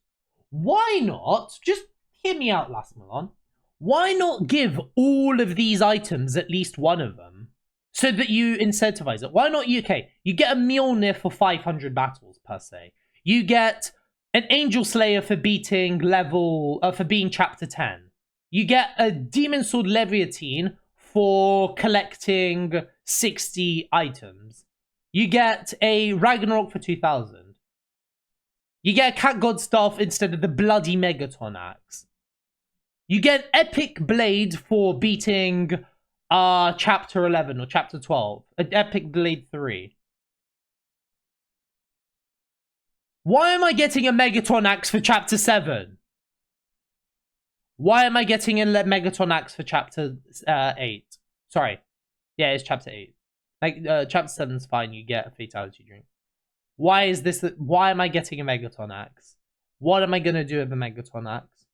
S1: Why not? Just hear me out, Last Milan. Why not give all of these items at least one of them? So that you incentivize it. Why not UK? You get a Mjolnir for 500 battles, per se. You get an Angel Slayer for beating for being Chapter 10. You get a Demon Sword Leviatine for collecting 60 items. You get a Ragnarok for 2,000. You get a Cat God Staff instead of the bloody Megaton Axe. You get Epic Blade for beating Chapter 11 or Chapter 12. An Epic Blade 3. Why am I getting a Megaton Axe for Chapter 7? Why am I getting a Megaton Axe for Chapter 8? Sorry. Yeah, it's Chapter 8. Like, Chapter 7's fine, you get a Fatality Drink. Why is this... Why am I getting a Megaton Axe? What am I going to do with a Megaton Axe?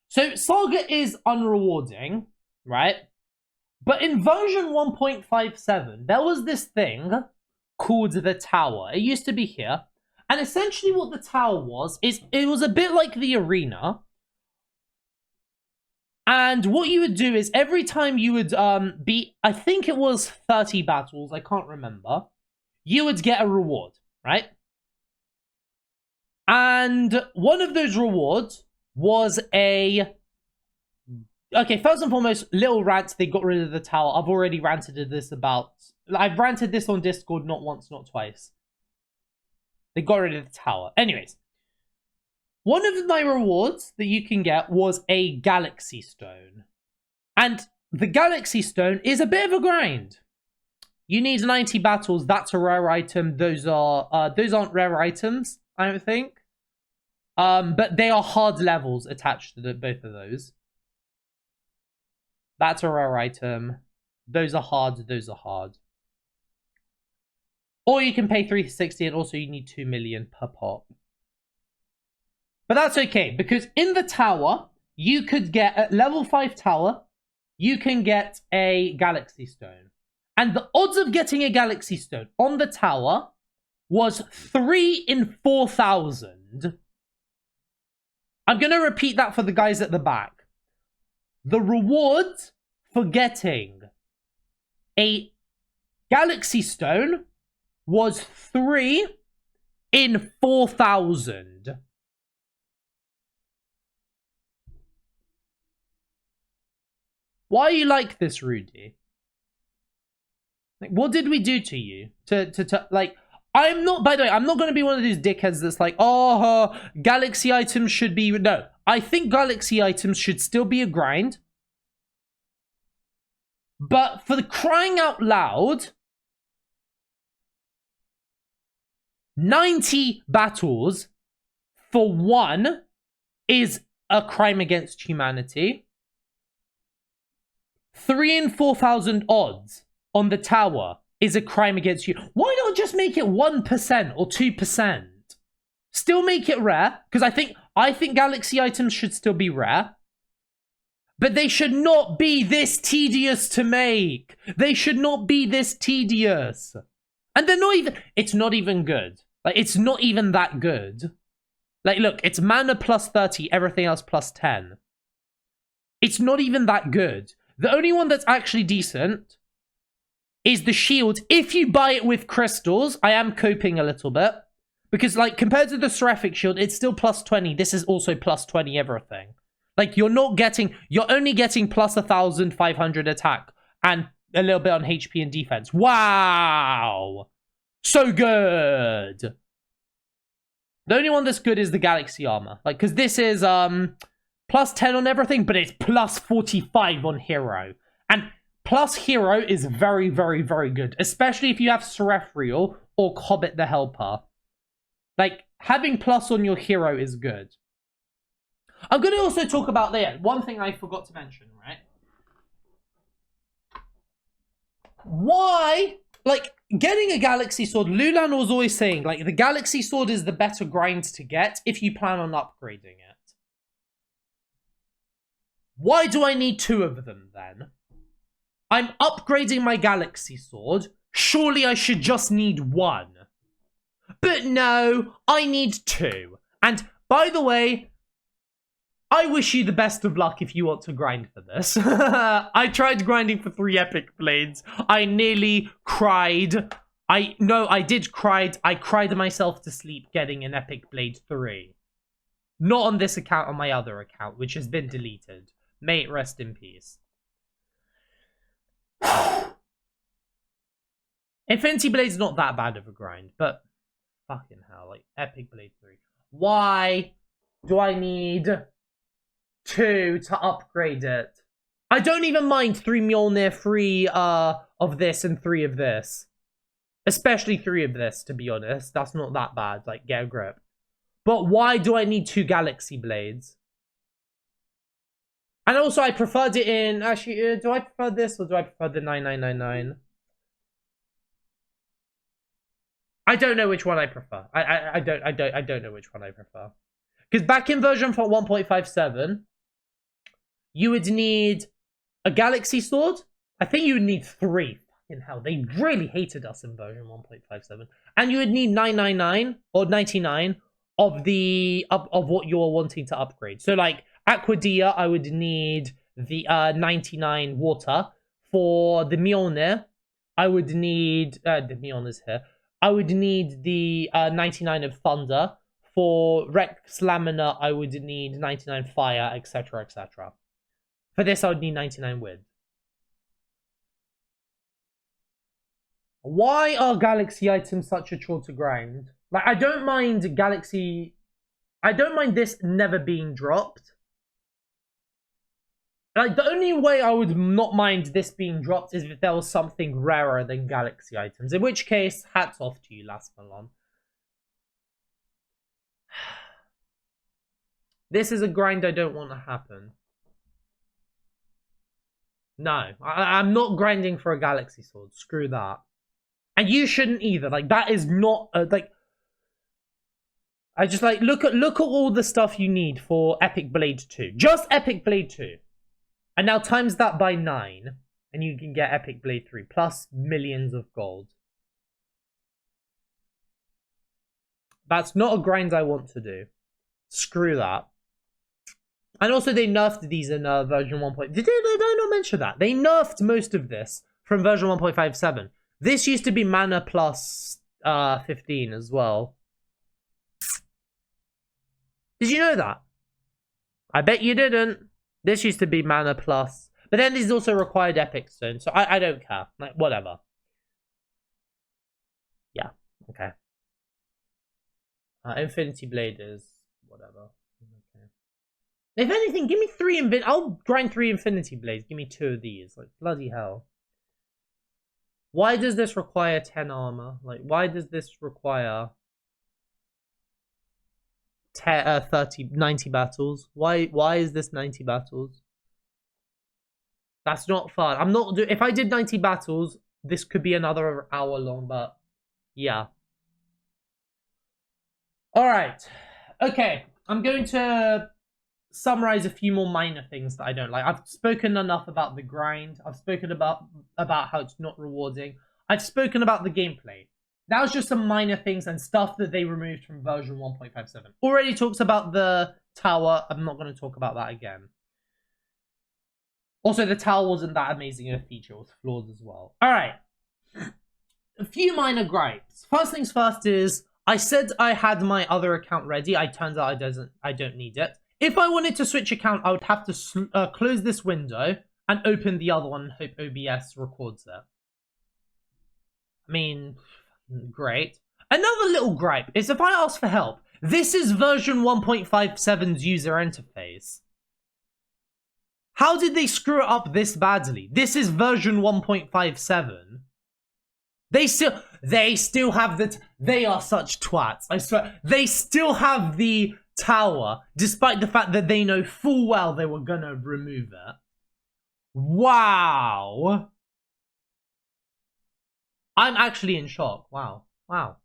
S1: So, Saga is unrewarding, right? But in version 1.57, there was this thing called the Tower. It used to be here. And essentially what the Tower was, is it was a bit like the arena. And what you would do is every time you would beat, I think it was 30 battles, I can't remember, you would get a reward, right? And one of those rewards was a... Okay, first and foremost, little rant, they got rid of the Tower. I've already ranted this about... I've ranted this on Discord not once, not twice. They got rid of the Tower. Anyways, one of my rewards that you can get was a Galaxy Stone. And the Galaxy Stone is a bit of a grind. You need 90 battles. That's a rare item. Those aren't rare items, I don't think. But they are hard levels attached to both of those. That's a rare item. Those are hard. Those are hard. Or you can pay 360 and also you need 2 million per pop. But that's okay, because in the tower, you could get, at level 5 tower, you can get a Galaxy Stone. And the odds of getting a Galaxy Stone on the tower was 3 in 4,000. I'm going to repeat that for the guys at the back. The reward for getting a Galaxy Stone was 3 in 4,000. Why are you like this, Rudy? Like, what did we do to you? Like, I'm not, by the way, I'm not going to be one of these dickheads that's like, oh, Galaxy items should be, no. I think Galaxy items should still be a grind. But for the crying out loud, 90 battles for one is a crime against humanity. 3 in 4,000 odds on the tower is a crime against you. Why not just make it 1% or 2%? Still make it rare, because I think Galaxy items should still be rare. But they should not be this tedious to make. They should not be this tedious. And they're not even, it's not even good. Like, it's not even that good. Like, look, it's mana plus 30, everything else plus 10. It's not even that good. The only one that's actually decent is the shield. If you buy it with crystals, I am coping a little bit. Because, like, compared to the Seraphic shield, it's still plus 20. This is also plus 20 everything. Like, you're only getting plus 1,500 attack and a little bit on HP and defense. Wow! So good! The only one that's good is the Galaxy Armor. Like, because this is, plus 10 on everything, but it's plus 45 on Hero. And plus Hero is very, very, very good. Especially if you have Seraphiel or Hobbit the Helper. Like, having plus on your Hero is good. I'm going to also talk about there. One thing I forgot to mention, right? Why? Like, getting a Galaxy Sword, Lulan was always saying, like, the Galaxy Sword is the better grind to get if you plan on upgrading it. Why do I need 2 of them, then? I'm upgrading my Galaxy Sword. Surely I should just need 1. But no, I need 2. And, by the way, I wish you the best of luck if you want to grind for this. I tried grinding for 3 Epic Blades. I nearly cried. I did cry. I cried myself to sleep getting an Epic Blade 3. Not on this account, on my other account, which has been deleted. May it rest in peace. Infinity Blade's not that bad of a grind, but fucking hell, like, Epic Blade 3. Why do I need 2 to upgrade it? I don't even mind 3 Mjolnir, 3 of this, and 3 of this. Especially 3 of this, to be honest. That's not that bad, like, get a grip. But why do I need 2 Galaxy Blades? And also, I preferred it in... Actually, do I prefer this or do I prefer the 9999? I don't know which one I prefer. I don't know which one I prefer. Because back in version 1.57, you would need a Galaxy Sword. I think you would need 3. Fucking hell, they really hated us in version 1.57. And you would need 999 or 99 of the of what you're wanting to upgrade. So like Aquadia, I would need the 99 water. For the Mjolnir, I would need the Mjolnir's here. I would need the 99 of thunder. For Rex Lamina, I would need 99 fire, etc, etc. For this, I would need 99 wind. Why are Galaxy items such a chore to grind? Like, I don't mind Galaxy I don't mind this never being dropped. Like, the only way I would not mind this being dropped is if there was something rarer than Galaxy items. In which case, hats off to you, Last Milan. This is a grind I don't want to happen. No, I'm not grinding for a Galaxy Sword. Screw that. And you shouldn't either. Like, that is not, like... I just, like, look at all the stuff you need for Epic Blade 2. Just Epic Blade 2. And now times that by 9, and you can get Epic Blade 3, plus millions of gold. That's not a grind I want to do. Screw that. And also they nerfed these in version 1. Did I not mention that? They nerfed most of this from version 1.57. This used to be mana plus 15 as well. Did you know that? I bet you didn't. This used to be mana plus. But then these also required Epic Stone, so I don't care. Like, whatever. Yeah, okay. Infinity Blade is whatever. Okay. If anything, give me 3 I'll grind 3 Infinity Blades. Give me 2 of these. Like, bloody hell. Why does this require 10 armor? Like, why does this require 90 battles? Why is this 90 battles? That's not fun. I'm not if I did 90 battles, this could be another hour long, but yeah. Alright. Okay. I'm going to summarize a few more minor things that I don't like. I've spoken enough about the grind. I've spoken about how it's not rewarding. I've spoken about the gameplay. That was just some minor things and stuff that they removed from version 1.57. Already talked about the tower. I'm not going to talk about that again. Also, the tower wasn't that amazing of a feature. It was flawed as well. Alright. A few minor gripes. First things first is, I said I had my other account ready. It turns out I don't need it. If I wanted to switch account, I would have to close this window and open the other one and hope OBS records it. I mean... great. Another little gripe is if I ask for help, this is version 1.57's user interface. How did they screw it up this badly? This is version 1.57. They still have the... they are such twats. I swear. They still have the tower, despite the fact that they know full well they were gonna remove it. Wow. I'm actually in shock. Wow. Wow.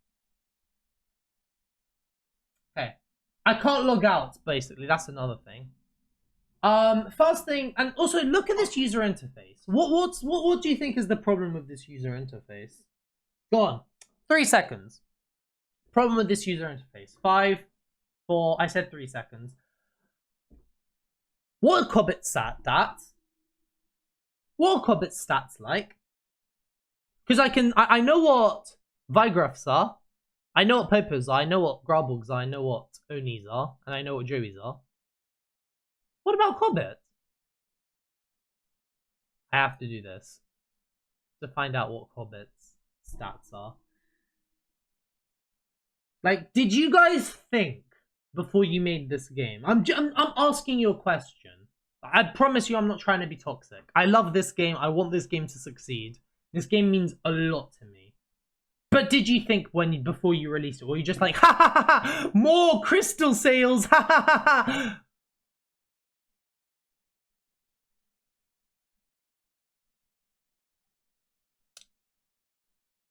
S1: Okay. I can't log out, basically. That's another thing. First thing, and also look at this user interface. What do you think is the problem with this user interface? Go on. 3 seconds. Problem with this user interface. 5, 4, I said 3 seconds. What are Cobbit's stats? What are Cobbit's stats like? Because I know what Vigraphs are. I know what Popos are. I know what Graubugs are. I know what Onis are. And I know what Joeys are. What about Cobbit? I have to do this to find out what Cobbit's stats are. Like, did you guys think before you made this game? I'm asking you a question. I promise you I'm not trying to be toxic. I love this game. I want this game to succeed. This game means a lot to me. But did you think before you released it, or were you just like, ha ha ha ha, more crystal sales, ha ha ha ha?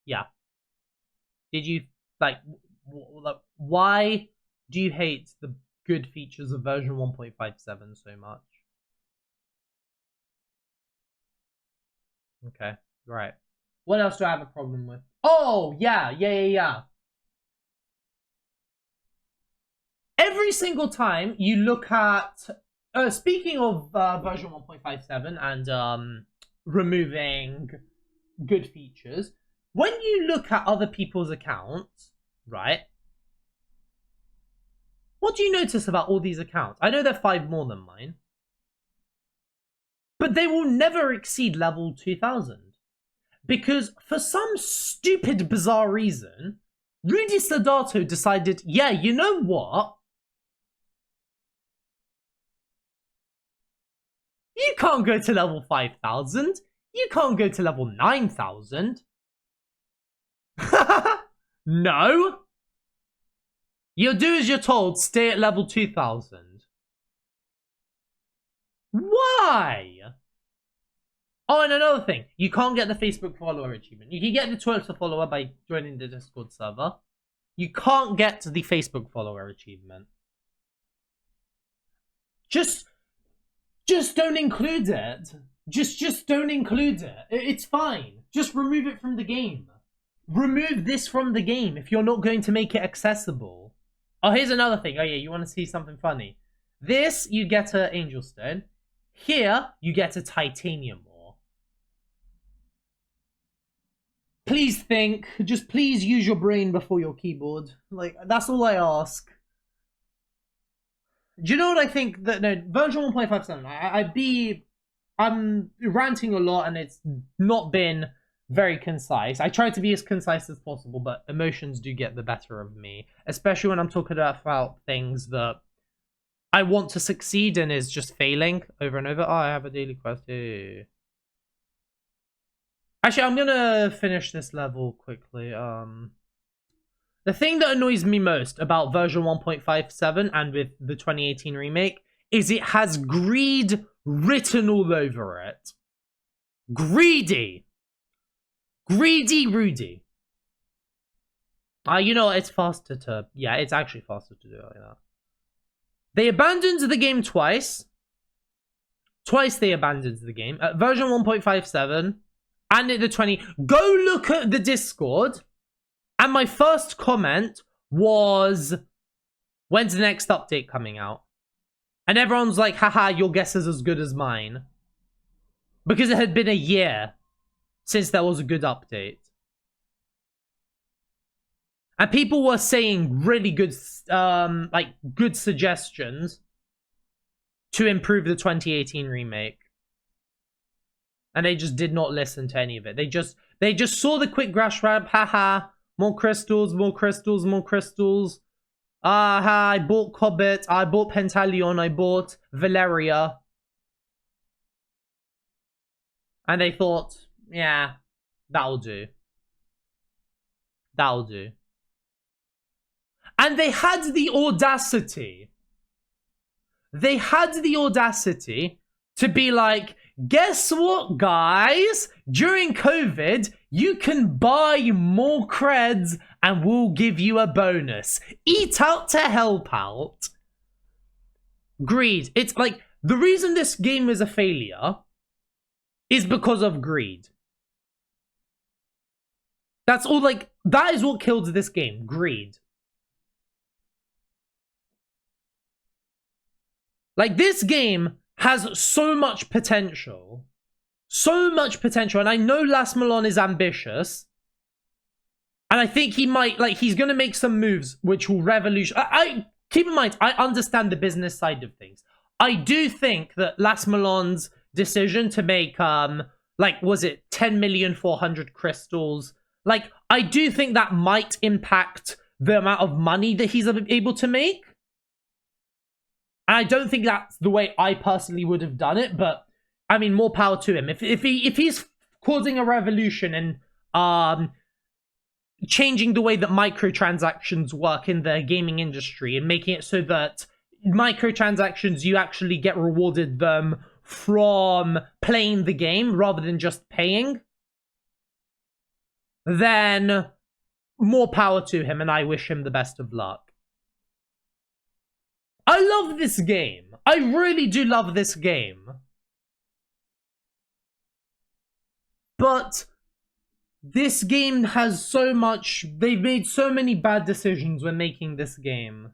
S1: Yeah. Did you, like, why do you hate the good features of version 1.57 so much? Okay, right. What else do I have a problem with? Oh, yeah. Every single time you look at... speaking of version 1.57 and removing good features, when you look at other people's accounts, right? What do you notice about all these accounts? I know they're 5 more than mine. But they will never exceed level 2000. Because for some stupid, bizarre reason, Rudy Sodato decided, yeah, you know what? You can't go to level 5,000. You can't go to level 9,000. No. You'll do as you're told. Stay at level 2,000. Why? Oh, and another thing. You can't get the Facebook follower achievement. You can get the Twitter follower by joining the Discord server. You can't get the Facebook follower achievement. Just don't include it. Just don't include it. It's fine. Just remove it from the game. Remove this from the game if you're not going to make it accessible. Oh, here's another thing. Oh yeah, you want to see something funny? This, you get an Angel Stone. Here, you get a Titanium ore. Please think. Just please use your brain before your keyboard. Like, that's all I ask. Do you know what I think? That no, version 1.57. I'm ranting a lot, and it's not been very concise. I try to be as concise as possible, but emotions do get the better of me, especially when I'm talking about things that I want to succeed and is just failing over and over. Oh, I have a daily quest here. Actually, I'm gonna finish this level quickly. The thing that annoys me most about version 1.57 and with the 2018 remake is it has greed written all over it. Greedy. Greedy Rudy. You know, it's faster to... Yeah, it's actually faster to do it like that. They abandoned the game twice. Twice they abandoned the game. At version 1.57 and at the 20... Go look at the Discord. And my first comment was... When's the next update coming out? And everyone's like, haha, your guess is as good as mine. Because it had been a year since there was a good update. And people were saying really good, good suggestions to improve the 2018 remake. And they just did not listen to any of it. They just saw the quick grass wrap, haha, more crystals, more crystals, more crystals. I bought Cobbett, I bought Pentalion, I bought Valeria. And they thought, yeah, that'll do. That'll do. And they had the audacity. They had the audacity to be like, guess what, guys? During COVID, you can buy more creds and we'll give you a bonus. Eat out to help out. Greed. It's like, the reason this game is a failure is because of greed. That's all, like, that is what killed this game. Greed. Like, this game has so much potential. So much potential. And I know Last Malone is ambitious. And I think he might, like, he's going to make some moves which will revolutionize. Keep in mind, I understand the business side of things. I do think that Last Malone's decision to make, was it 10,400,000 crystals? Like, I do think that might impact the amount of money that he's able to make. And I don't think that's the way I personally would have done it, but I mean, more power to him. If he's causing a revolution and changing the way that microtransactions work in the gaming industry and making it so that microtransactions, you actually get rewarded them from playing the game rather than just paying, then more power to him, and I wish him the best of luck. I love this game. I really do love this game. But this game has so much... They've made so many bad decisions when making this game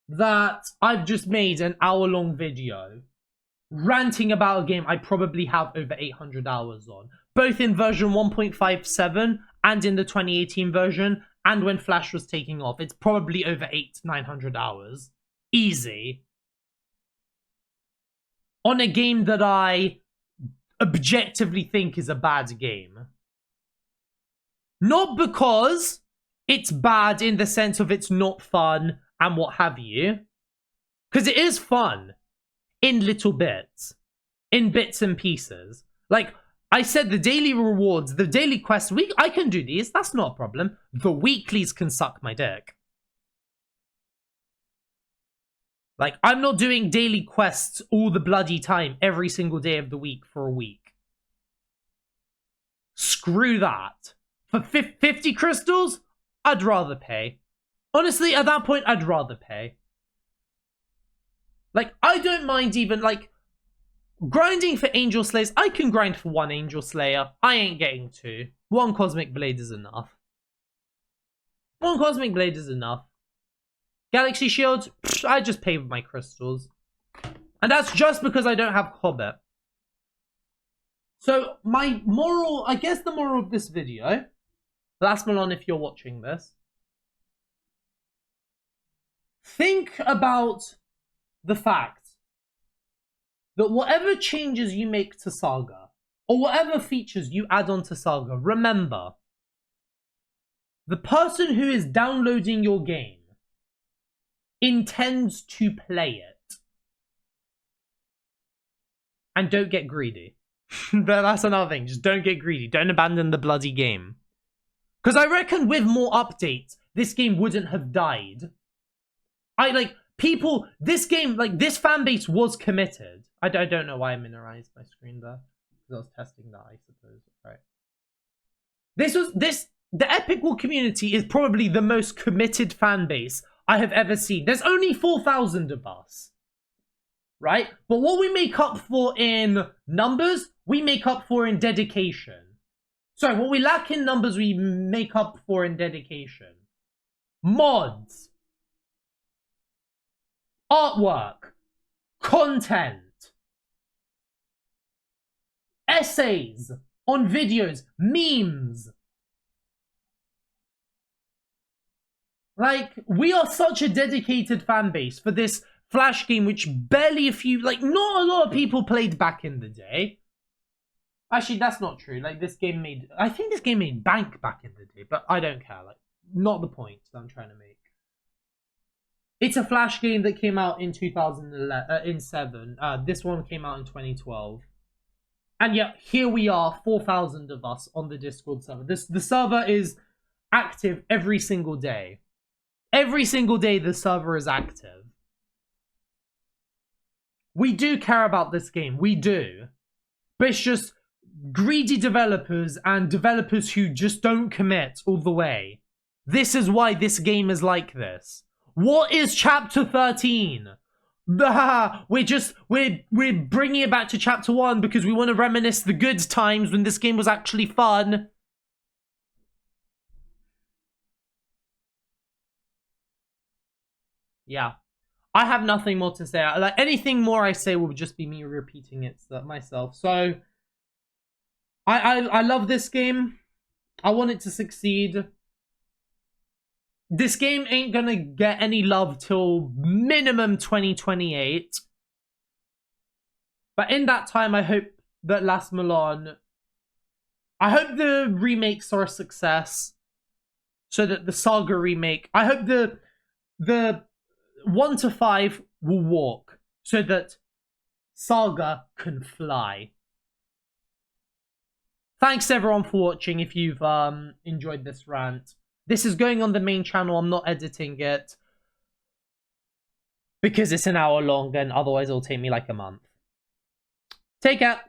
S1: that I've just made an hour-long video ranting about a game I probably have over 800 hours on. Both in version 1.57 and in the 2018 version, and when Flash was taking off. It's probably over 800-900 hours. Easy. On a game that I objectively think is a bad game. Not because it's bad in the sense of it's not fun and what have you. Because it is fun. in little bits, in bits and pieces. Like I said, the daily rewards, the daily quests, I can do these. That's not a problem. The weeklies can suck my dick. Like, I'm not doing daily quests all the bloody time, every single day of the week for a week. Screw that. For 50 crystals, I'd rather pay. Honestly, at that point, I'd rather pay. Like, I don't mind even, like, grinding for Angel Slayers. I can grind for 1 Angel Slayer. I ain't getting 2. 1 Cosmic Blade is enough. 1 Cosmic Blade is enough. Galaxy Shields, I just pay with my crystals. And that's just because I don't have Hobbit. So, my moral, I guess the moral of this video, Last Malon, if you're watching this, think about the fact that whatever changes you make to Saga, or whatever features you add on to Saga, remember, the person who is downloading your game intends to play it. And don't get greedy. That's another thing. Just don't get greedy. Don't abandon the bloody game. Because I reckon with more updates, this game wouldn't have died. This game, like, this fan base was committed. I don't know why I minorized my screen there. Because I was testing that, I suppose. Right. The Epic War community is probably the most committed fan base I have ever seen. There's only 4,000 of us. Right? But what we make up for in numbers, we make up for in dedication. Sorry, what we lack in numbers, we make up for in dedication. Mods. Artwork. Content. Essays on videos. Memes. Like, we are such a dedicated fan base for this Flash game, which barely not a lot of people played back in the day. Actually, that's not true. Like, I think this game made bank back in the day, but I don't care. Like, not the point that I'm trying to make. It's a Flash game that came out in 2007. This one came out in 2012. And yet, here we are, 4,000 of us on the Discord server. The server is active every single day. Every single day, the server is active. We do care about this game. We do. But it's just greedy developers and developers who just don't commit all the way. This is why this game is like this. What is Chapter 13? We're bringing it back to Chapter 1 because we want to reminisce the good times when this game was actually fun. Yeah. I have nothing more to say. Like, anything more I say will just be me repeating it myself. So, I love this game. I want it to succeed. This game ain't gonna get any love till minimum 2028. But in that time, I hope that Last Malon... I hope the remakes are a success. So that the Saga remake... I hope the 1 to 5 will walk so that Saga can fly. Thanks everyone for watching. If you've enjoyed this rant, this is going on the main channel. I'm not editing it because it's an hour long and otherwise it'll take me like a month. Take care.